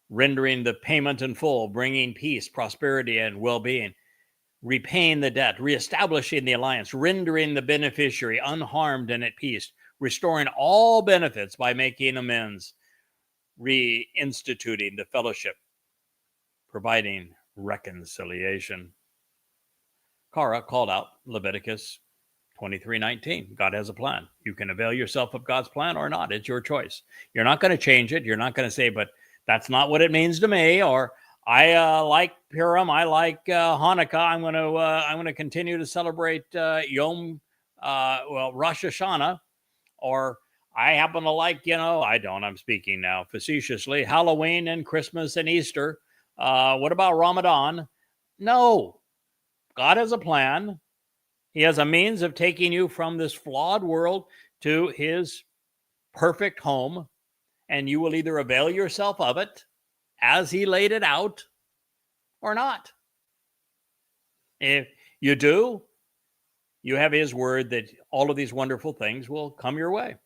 rendering the payment in full, bringing peace, prosperity, and well-being, repaying the debt, reestablishing the alliance, rendering the beneficiary unharmed and at peace, restoring all benefits by making amends, reinstituting the fellowship, providing reconciliation. Kara called out Leviticus 23:19. God has a plan. You can avail yourself of God's plan or not. It's your choice. You're not going to change it. You're not going to say, but that's not what it means to me. Or I like Purim. I like Hanukkah. I'm going to continue to celebrate Rosh Hashanah. Or I happen to like, I don't. I'm speaking now facetiously. Halloween and Christmas and Easter. What about Ramadan? No. God has a plan. He has a means of taking you from this flawed world to his perfect home, and you will either avail yourself of it as he laid it out or not. If you do, you have his word that all of these wonderful things will come your way.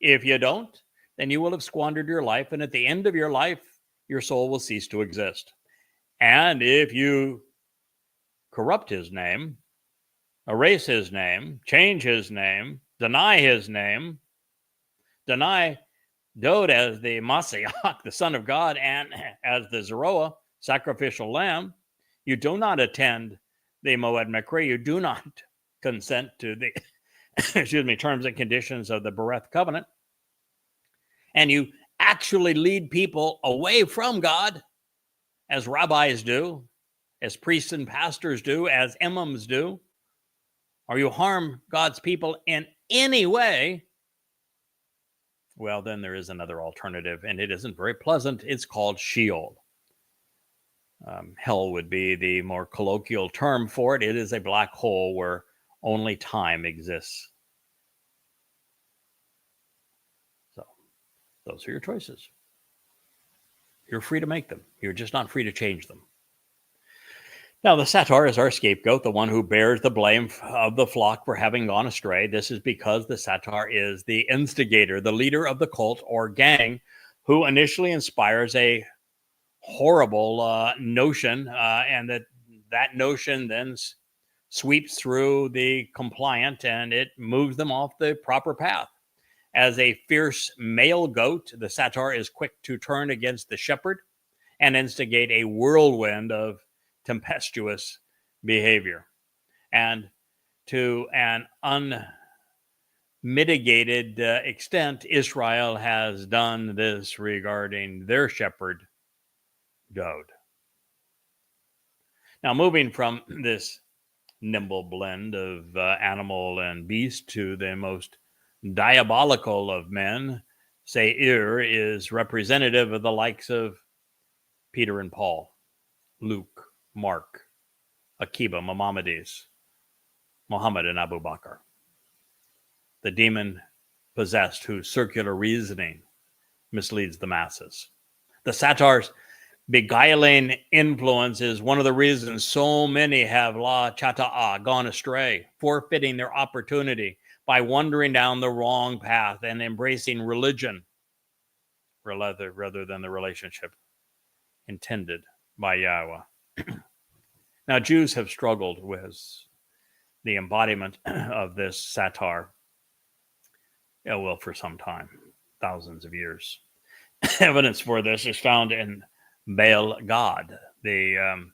If you don't, then you will have squandered your life, and at the end of your life, your soul will cease to exist. And if you corrupt his name, erase his name, change his name, deny his name, deny Dod as the Masiach, the Son of God, and as the Zeroah, sacrificial lamb, you do not attend the Moed Mekri, you do not consent to the terms and conditions of the Bereth covenant, and you actually lead people away from God, as rabbis do, as priests and pastors do, as imams do, or you harm God's people in any way, well, then there is another alternative, and it isn't very pleasant. It's called Sheol. Hell would be the more colloquial term for it. It is a black hole where only time exists. So those are your choices. You're free to make them. You're just not free to change them. Now, the satar is our scapegoat, the one who bears the blame of the flock for having gone astray. This is because the satar is the instigator, the leader of the cult or gang, who initially inspires a horrible notion, and that notion then sweeps through the compliant and it moves them off the proper path. As a fierce male goat, the satar is quick to turn against the shepherd and instigate a whirlwind of tempestuous behavior. And to an unmitigated extent, Israel has done this regarding their shepherd, Dod. Now, moving from this nimble blend of animal and beast to the most diabolical of men, Seir is representative of the likes of Peter and Paul, Luke, Mark, Akiba, Maimonides, Muhammad, and Abu Bakr. The demon-possessed whose circular reasoning misleads the masses. The satar's beguiling influence is one of the reasons so many have la chata'a, gone astray, forfeiting their opportunity by wandering down the wrong path and embracing religion rather than the relationship intended by Yahweh. Now, Jews have struggled with the embodiment of this satar, for some time, thousands of years. Evidence for this is found in Baal God, the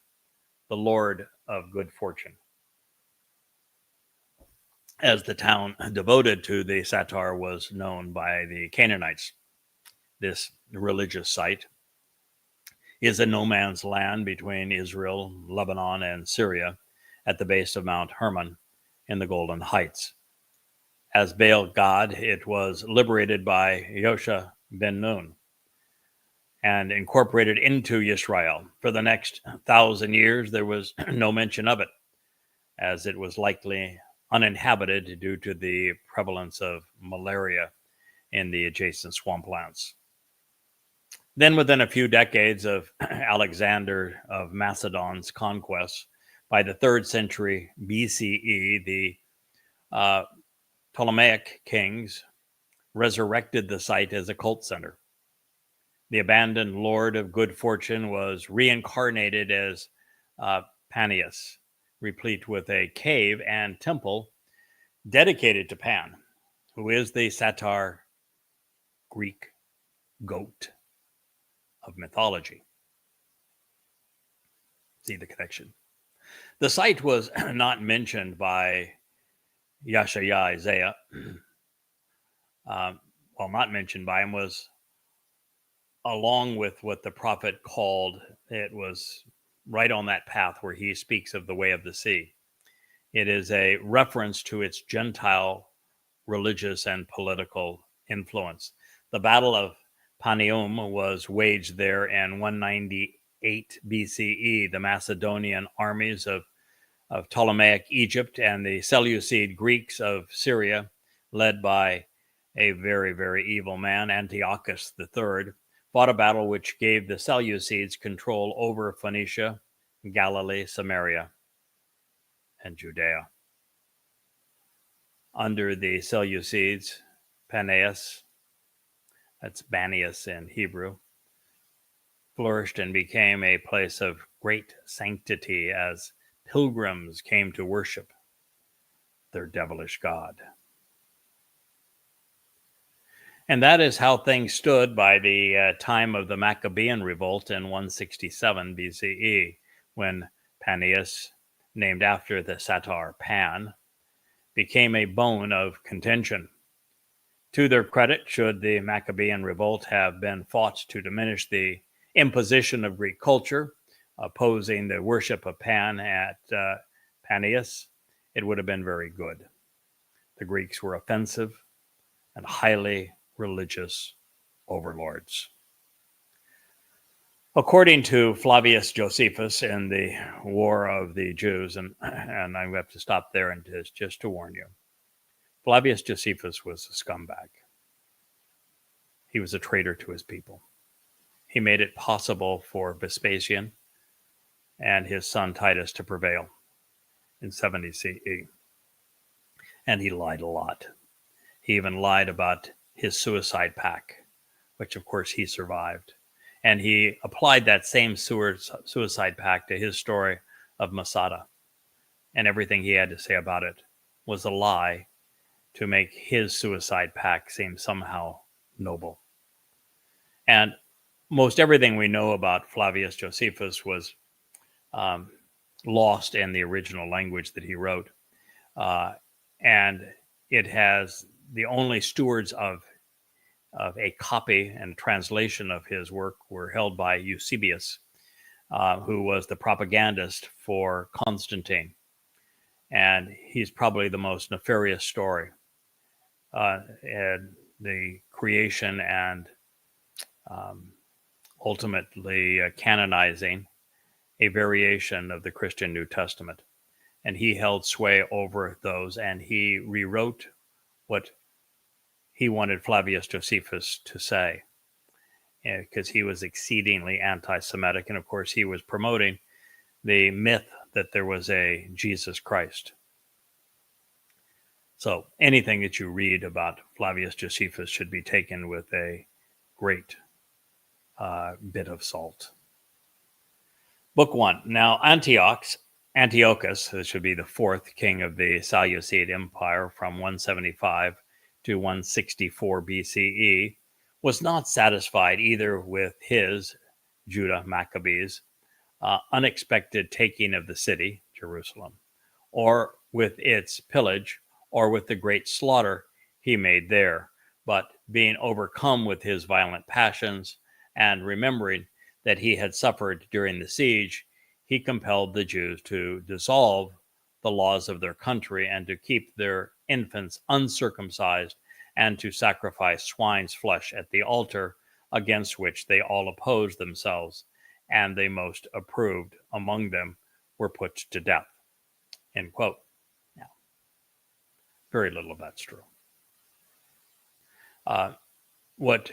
Lord of good fortune. As the town devoted to the satar was known by the Canaanites, this religious site is a no man's land between Israel, Lebanon, and Syria at the base of Mount Hermon in the Golden Heights. As Baal God, it was liberated by Ben Nun, and incorporated into Yisrael. For the next 1,000 years, there was no mention of it, as it was likely uninhabited due to the prevalence of malaria in the adjacent swamplands. Then, within a few decades of Alexander of Macedon's conquests, by the 3rd century BCE, the Ptolemaic kings resurrected the site as a cult center. The abandoned Lord of Good Fortune was reincarnated as Panias, replete with a cave and temple dedicated to Pan, who is the satyr Greek goat of mythology. See the connection. The site was not mentioned by Yeshaya Isaiah. Not mentioned by him, was along with what the prophet called, it was right on that path where he speaks of the way of the sea. It is a reference to its Gentile religious and political influence. The Battle of Panium was waged there in 198 BCE. The Macedonian armies of Ptolemaic Egypt and the Seleucid Greeks of Syria, led by a very, very evil man, Antiochus III, fought a battle which gave the Seleucids control over Phoenicia, Galilee, Samaria, and Judea. Under the Seleucids, Panias, that's Banias in Hebrew, flourished and became a place of great sanctity as pilgrims came to worship their devilish god. And that is how things stood by the time of the Maccabean revolt in 167 BCE, when Panias, named after the satyr Pan, became a bone of contention. To their credit, should the Maccabean revolt have been fought to diminish the imposition of Greek culture, opposing the worship of Pan at Panias, it would have been very good. The Greeks were offensive and highly religious overlords. According to Flavius Josephus in the War of the Jews, and I have to stop there and just to warn you, Flavius Josephus was a scumbag. He was a traitor to his people. He made it possible for Vespasian and his son Titus to prevail in 70 CE. And he lied a lot. He even lied about his suicide pact, which of course he survived. And he applied that same suicide pact to his story of Masada. And everything he had to say about it was a lie to make his suicide pact seem somehow noble. And most everything we know about Flavius Josephus was lost in the original language that he wrote. And it has the only stewards of a copy and translation of his work were held by Eusebius, who was the propagandist for Constantine. And he's probably the most nefarious story. And the creation and ultimately canonizing a variation of the Christian New Testament. And he held sway over those, and he rewrote what he wanted Flavius Josephus to say, because he was exceedingly anti-Semitic. And of course, he was promoting the myth that there was a Jesus Christ. So anything that you read about Flavius Josephus should be taken with a great bit of salt. Book 1. Now, Antiochus, this should be the 4th king of the Seleucid Empire from 175 to 164 BCE, was not satisfied either with his, Judah Maccabees, unexpected taking of the city, Jerusalem, or with its pillage, or with the great slaughter he made there, but being overcome with his violent passions and remembering that he had suffered during the siege, he compelled the Jews to dissolve the laws of their country and to keep their infants uncircumcised and to sacrifice swine's flesh at the altar, against which they all opposed themselves, and they most approved among them were put to death. End quote. Now, very little of that's true. What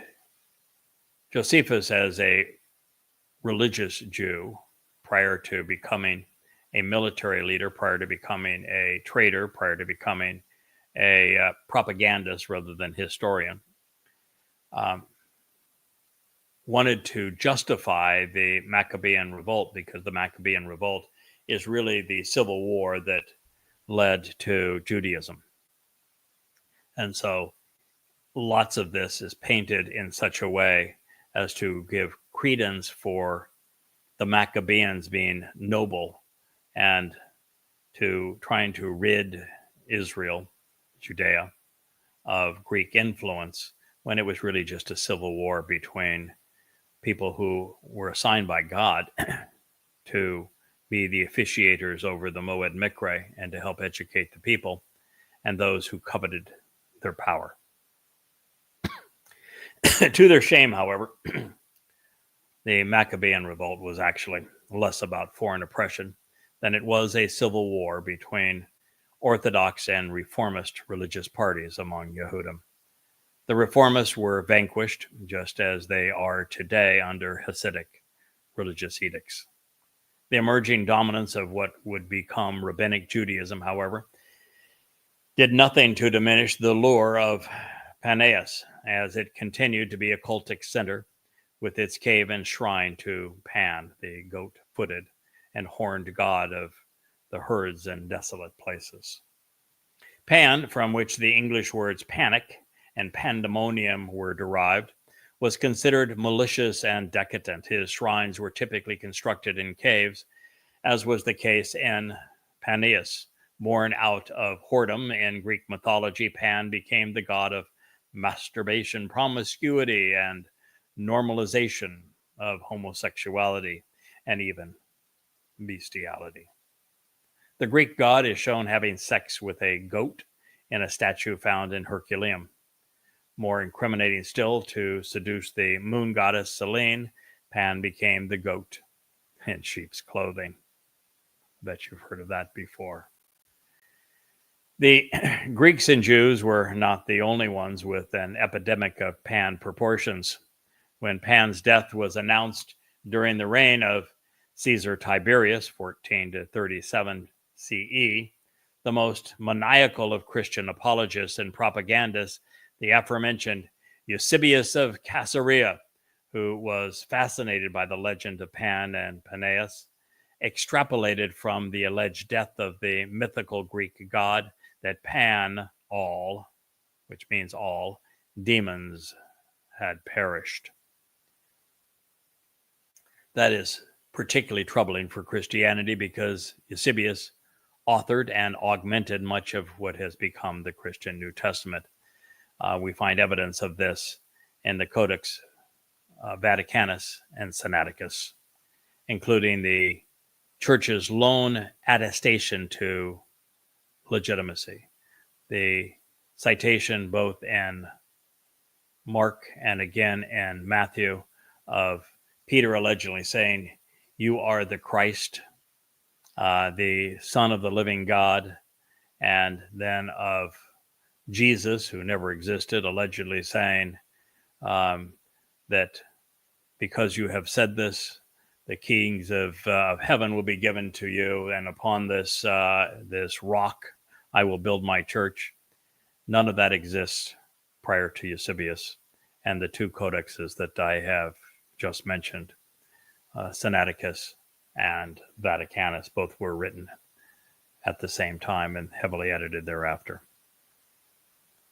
Josephus, as a religious Jew, prior to becoming a military leader, prior to becoming a trader, prior to becoming a propagandist rather than historian, wanted to justify the Maccabean revolt, because the Maccabean revolt is really the civil war that led to Judaism. And so lots of this is painted in such a way as to give credence for the Maccabeans being noble and to trying to rid Israel, Judea, of Greek influence, when it was really just a civil war between people who were assigned by God to be the officiators over the Moed Mikre and to help educate the people, and those who coveted their power. To their shame, however, the Maccabean revolt was actually less about foreign oppression than it was a civil war between Orthodox and Reformist religious parties among Yehudim. The Reformists were vanquished, just as they are today under Hasidic religious edicts. The emerging dominance of what would become Rabbinic Judaism, however, did nothing to diminish the lure of Paneas, as it continued to be a cultic center with its cave and shrine to Pan, the goat-footed and horned god of the herds and desolate places. Pan, from which the English words panic and pandemonium were derived, was considered malicious and decadent. His shrines were typically constructed in caves, as was the case in Paneas. Born out of whoredom in Greek mythology, Pan became the god of masturbation, promiscuity, and normalization of homosexuality, and even bestiality. The Greek god is shown having sex with a goat in a statue found in Herculaneum. More incriminating still, to seduce the moon goddess Selene, Pan became the goat in sheep's clothing. I bet you've heard of that before. The Greeks and Jews were not the only ones with an epidemic of Pan proportions. When Pan's death was announced during the reign of Caesar Tiberius, 14 to 37 CE, the most maniacal of Christian apologists and propagandists, the aforementioned Eusebius of Caesarea, who was fascinated by the legend of Pan and Paneas, extrapolated from the alleged death of the mythical Greek god that Pan, all, which means all, demons had perished. That is particularly troubling for Christianity because Eusebius authored and augmented much of what has become the Christian New Testament. We find evidence of this in the Codex Vaticanus and Sinaiticus, including the Church's lone attestation to legitimacy. The citation both in Mark and again in Matthew of Peter allegedly saying, "You are the Christ, the Son of the living God," and then of Jesus, who never existed, allegedly saying that because you have said this, the keys of heaven will be given to you, and upon this rock I will build my church. None of that exists prior to Eusebius and the two codexes that I have just mentioned, Sinaiticus and Vaticanus. Both were written at the same time and heavily edited thereafter.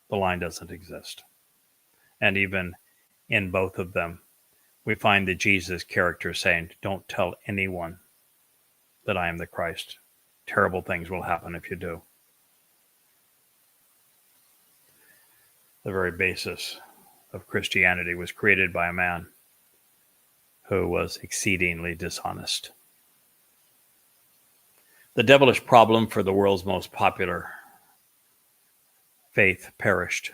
The line doesn't exist. And even in both of them, we find the Jesus character saying, "Don't tell anyone that I am the Christ. Terrible things will happen if you do." The very basis of Christianity was created by a man who was exceedingly dishonest. The devilish problem for the world's most popular faith perished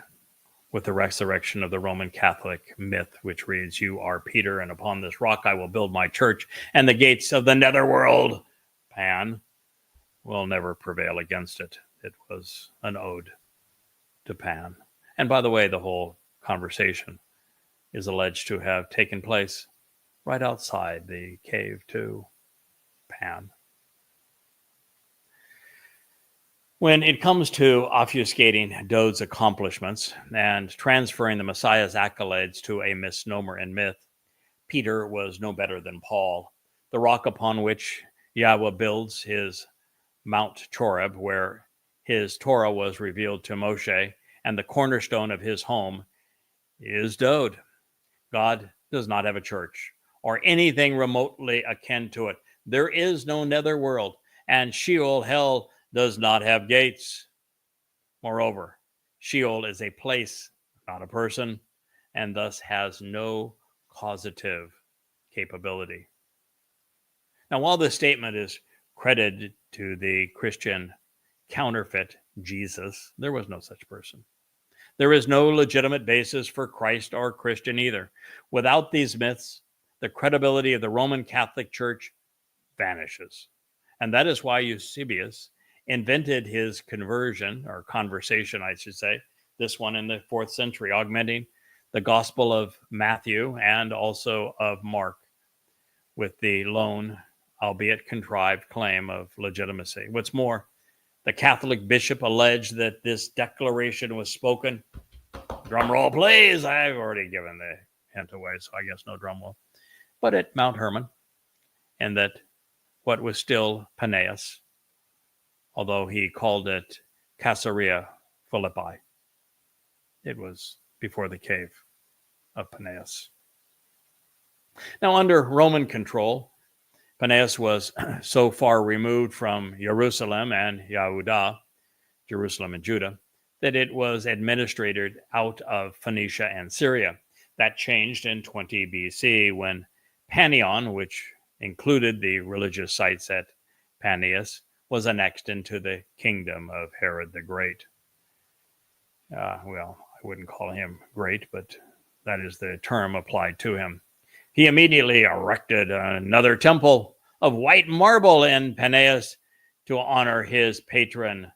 with the resurrection of the Roman Catholic myth, which reads, "You are Peter, and upon this rock I will build my church, and the gates of the netherworld, Pan, will never prevail against it." It was an ode to Pan. And by the way, the whole conversation is alleged to have taken place right outside the cave to Pan. When it comes to obfuscating Dode's accomplishments and transferring the Messiah's accolades to a misnomer and myth, Peter was no better than Paul. The rock upon which Yahweh builds his Mount Choreb, where his Torah was revealed to Moshe, and the cornerstone of his home is Dode. God does not have a church or anything remotely akin to it. There is no netherworld, and Sheol, hell, does not have gates. Moreover, Sheol is a place, not a person, and thus has no causative capability. Now, while this statement is credited to the Christian counterfeit Jesus, there was no such person. There is no legitimate basis for Christ or Christian either. Without these myths, the credibility of the Roman Catholic Church vanishes. And that is why Eusebius invented his conversion, or conversation, I should say, this one in the 4th century, augmenting the Gospel of Matthew and also of Mark with the lone, albeit contrived, claim of legitimacy. What's more, the Catholic bishop alleged that this declaration was spoken, drum roll please, I've already given the hint away, so I guess no drum roll, but at Mount Hermon, and that what was still Paneas, although he called it Qatsyr Philippi. It was before the cave of Paneas. Now, under Roman control, Paneas was so far removed from Jerusalem and Yehudah, Jerusalem and Judah, that it was administered out of Phoenicia and Syria. That changed in 20 BC when Panion, which included the religious sites at Paneas, was annexed into the kingdom of Herod the Great. Well, I wouldn't call him great, but that is the term applied to him. He immediately erected another temple of white marble in Paneas to honor his patron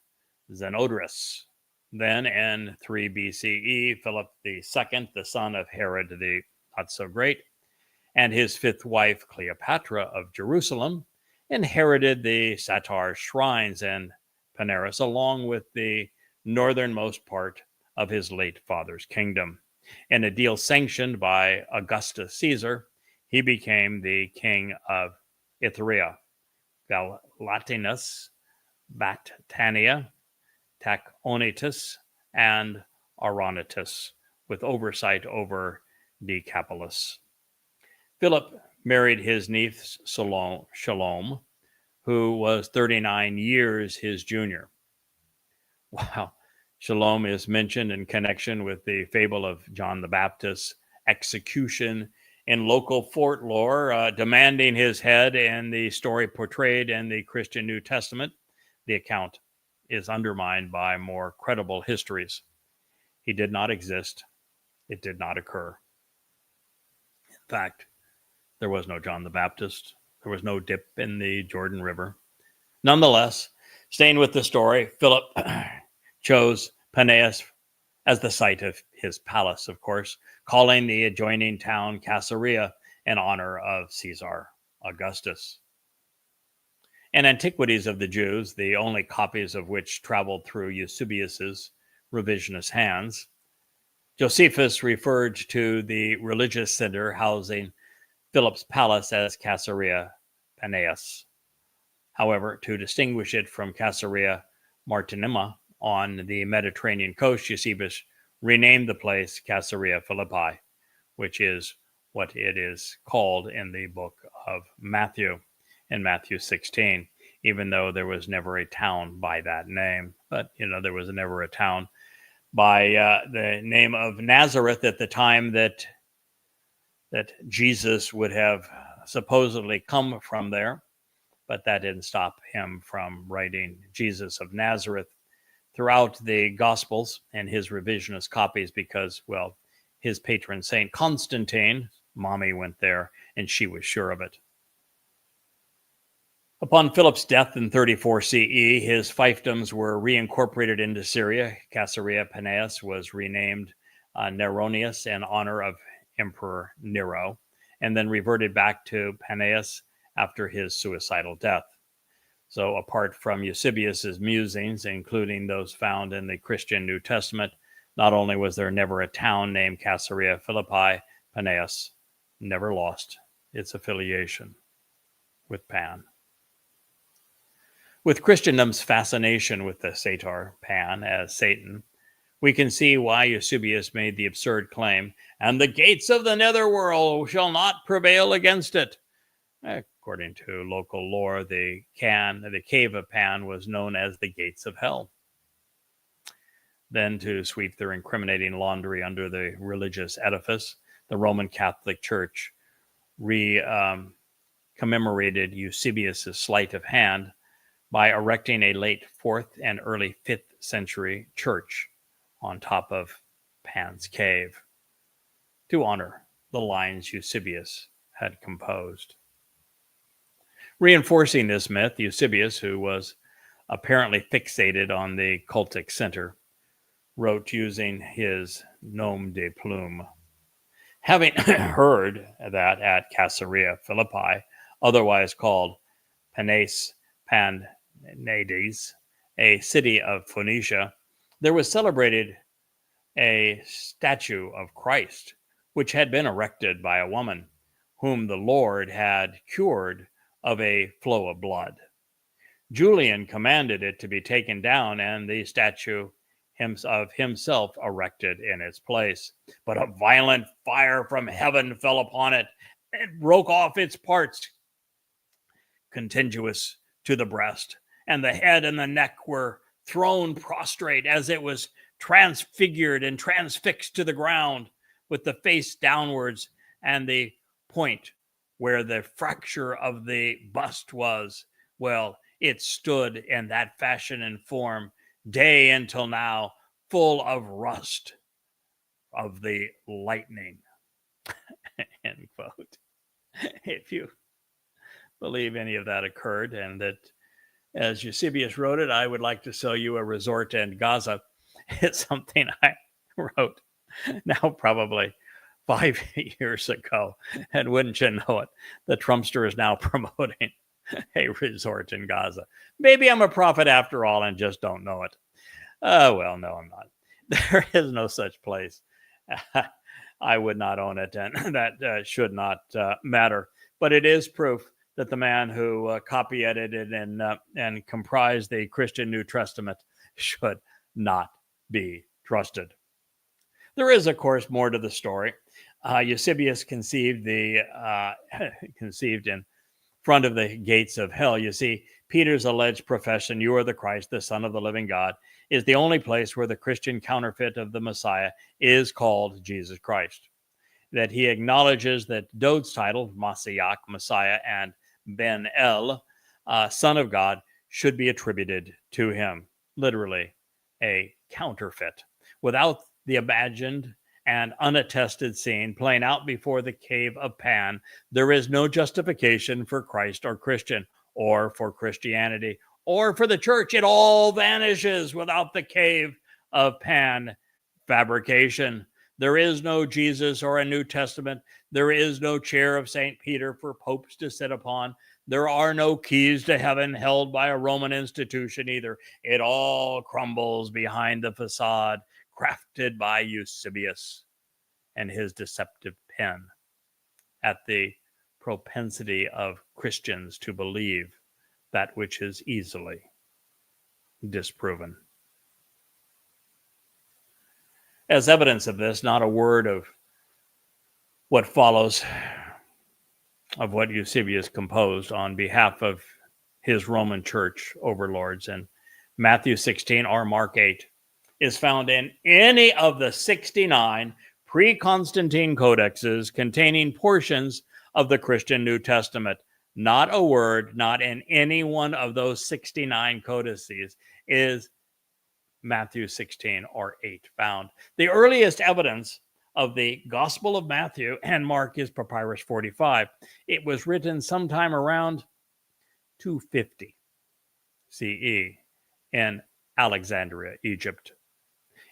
Zenodorus. Then in 3 BCE, Philip II, the son of Herod the not so great, and his 5th wife Cleopatra of Jerusalem, inherited the Satar shrines in Paneas, along with the northernmost part of his late father's kingdom. In a deal sanctioned by Augustus Caesar, he became the king of Ithria, Galatinus, Bactania, Tachonitis, and Auronitis, with oversight over Decapolis. Philip married his niece Shalom, who was 39 years his junior. Wow. Shalom is mentioned in connection with the fable of John the Baptist's execution in local folklore, demanding his head, and the story portrayed in the Christian New Testament. The account is undermined by more credible histories. He did not exist. It did not occur. In fact, there was no John the Baptist. There was no dip in the Jordan River. Nonetheless, staying with the story, Philip chose Paneas as the site of his palace, of course, calling the adjoining town Qatsyr in honor of Caesar Augustus. In Antiquities of the Jews, the only copies of which traveled through Eusebius's revisionist hands, Josephus referred to the religious center housing Philip's palace as Qatsyr Paneas. However, to distinguish it from Qatsyr Martinima on the Mediterranean coast, Eusebius renamed the place Qatsyr Philippi, which is what it is called in the book of Matthew, in Matthew 16, even though there was never a town by that name. But, there was never a town by the name of Nazareth at the time that Jesus would have supposedly come from there. But that didn't stop him from writing Jesus of Nazareth throughout the Gospels and his revisionist copies because, well, his patron saint Constantine, mommy went there and she was sure of it. Upon Philip's death in 34 CE, his fiefdoms were reincorporated into Syria. Caesarea Paneas was renamed Neronius in honor of Emperor Nero, and then reverted back to Paneas after his suicidal death. So apart from Eusebius's musings, including those found in the Christian New Testament, not only was there never a town named Caesarea Philippi, Paneas never lost its affiliation with Pan. With Christendom's fascination with the satyr, Pan, as Satan, we can see why Eusebius made the absurd claim, "And the gates of the netherworld shall not prevail against it." According to local lore, the cave of Pan was known as the gates of hell. Then, to sweep their incriminating laundry under the religious edifice, the Roman Catholic Church commemorated Eusebius's sleight of hand by erecting a late 4th and early 5th century church on top of Pan's cave to honor the lines Eusebius had composed. Reinforcing this myth, Eusebius, who was apparently fixated on the cultic center, wrote using his nom de plume. Having heard that at Caesarea Philippi, otherwise called Panes Panades, a city of Phoenicia, there was celebrated a statue of Christ, which had been erected by a woman whom the Lord had cured of a flow of blood. Julian commanded it to be taken down and the statue of himself erected in its place. But a violent fire from heaven fell upon it and broke off its parts contiguous to the breast, and the head and the neck were thrown prostrate as it was transfigured and transfixed to the ground, with the face downwards, and the point where the fracture of the bust was, well, it stood in that fashion and form day until now, full of rust of the lightning. End quote. If you believe any of that occurred, and that, as Eusebius wrote it, I would like to sell you a resort in Gaza. It's something I wrote now probably 5 years ago. And wouldn't you know it, the Trumpster is now promoting a resort in Gaza. Maybe I'm a prophet after all and just don't know it. Well, no, I'm not. There is no such place. I would not own it, and that should not matter. But it is proof that the man who copy edited and comprised the Christian New Testament should not be trusted. There is, of course, more to the story. Eusebius conceived in front of the gates of hell. You see, Peter's alleged profession, "You are the Christ, the Son of the living God," is the only place where the Christian counterfeit of the Messiah is called Jesus Christ. That he acknowledges that Dode's title, Messiah, Messiah, and Ben El, Son of God, should be attributed to him. Literally, a counterfeit. Without the imagined and unattested scene playing out before the cave of Pan, there is no justification for Christ or Christian, or for Christianity, or for the church. It all vanishes without the cave of Pan fabrication. There is no Jesus or a New Testament. There is no chair of St. Peter for popes to sit upon. There are no keys to heaven held by a Roman institution either. It all crumbles behind the facade crafted by Eusebius and his deceptive pen at the propensity of Christians to believe that which is easily disproven. As evidence of this, not a word of what follows of what Eusebius composed on behalf of his Roman church overlords in Matthew 16 or Mark 8 is found in any of the 69 pre-Constantine codexes containing portions of the Christian New Testament. Not a word, not in any one of those 69 codices, is Matthew 16 or 8 found. The earliest evidence of the Gospel of Matthew and Mark is Papyrus 45. It was written sometime around 250 CE in Alexandria, Egypt.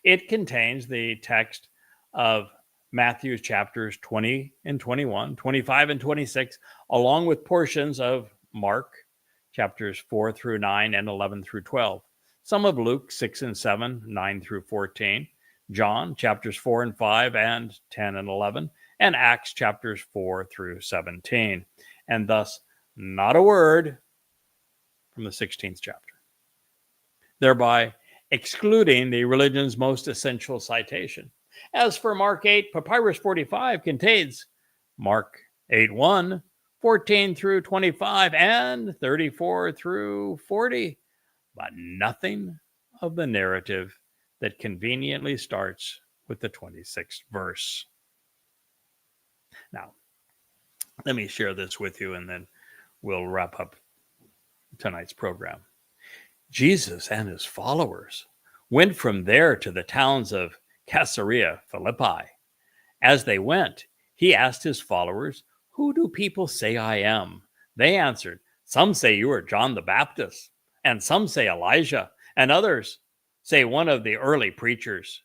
It contains the text of Matthew's chapters 20 and 21, 25 and 26, along with portions of Mark chapters 4 through 9 and 11 through 12, some of Luke 6 and 7, 9 through 14, John chapters 4 and 5 and 10 and 11, and Acts chapters 4 through 17, and thus not a word from the 16th chapter, thereby excluding the religion's most essential citation. As for Mark 8, Papyrus 45 contains Mark 8:1, 14 through 25, and 34 through 40, but nothing of the narrative that conveniently starts with the 26th verse. Now, let me share this with you, and then we'll wrap up tonight's program. Jesus and his followers went from there to the towns of Qatsyr, Philippi. As they went, he asked his followers, "Who do people say I am?" They answered, "Some say you are John the Baptist, and some say Elijah, and others say one of the early preachers."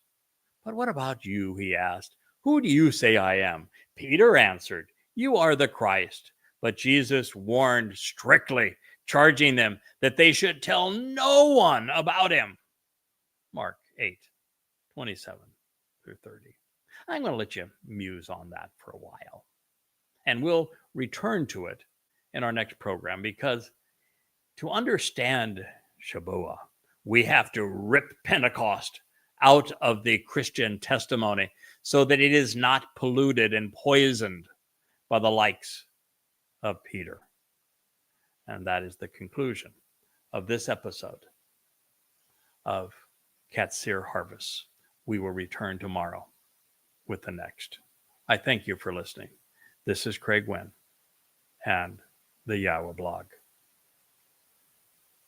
"But what about you?" he asked. "Who do you say I am?" Peter answered, "You are the Christ." But Jesus warned strictly, charging them that they should tell no one about him. Mark 8:27 through 30. I'm going to let you muse on that for a while. And we'll return to it in our next program, because to understand Shabuah, we have to rip Pentecost out of the Christian testimony so that it is not polluted and poisoned by the likes of Peter. And that is the conclusion of this episode of Qatsyr Harvest. We will return tomorrow with the next. I thank you for listening. This is Craig Wynn and the Yahweh Blog.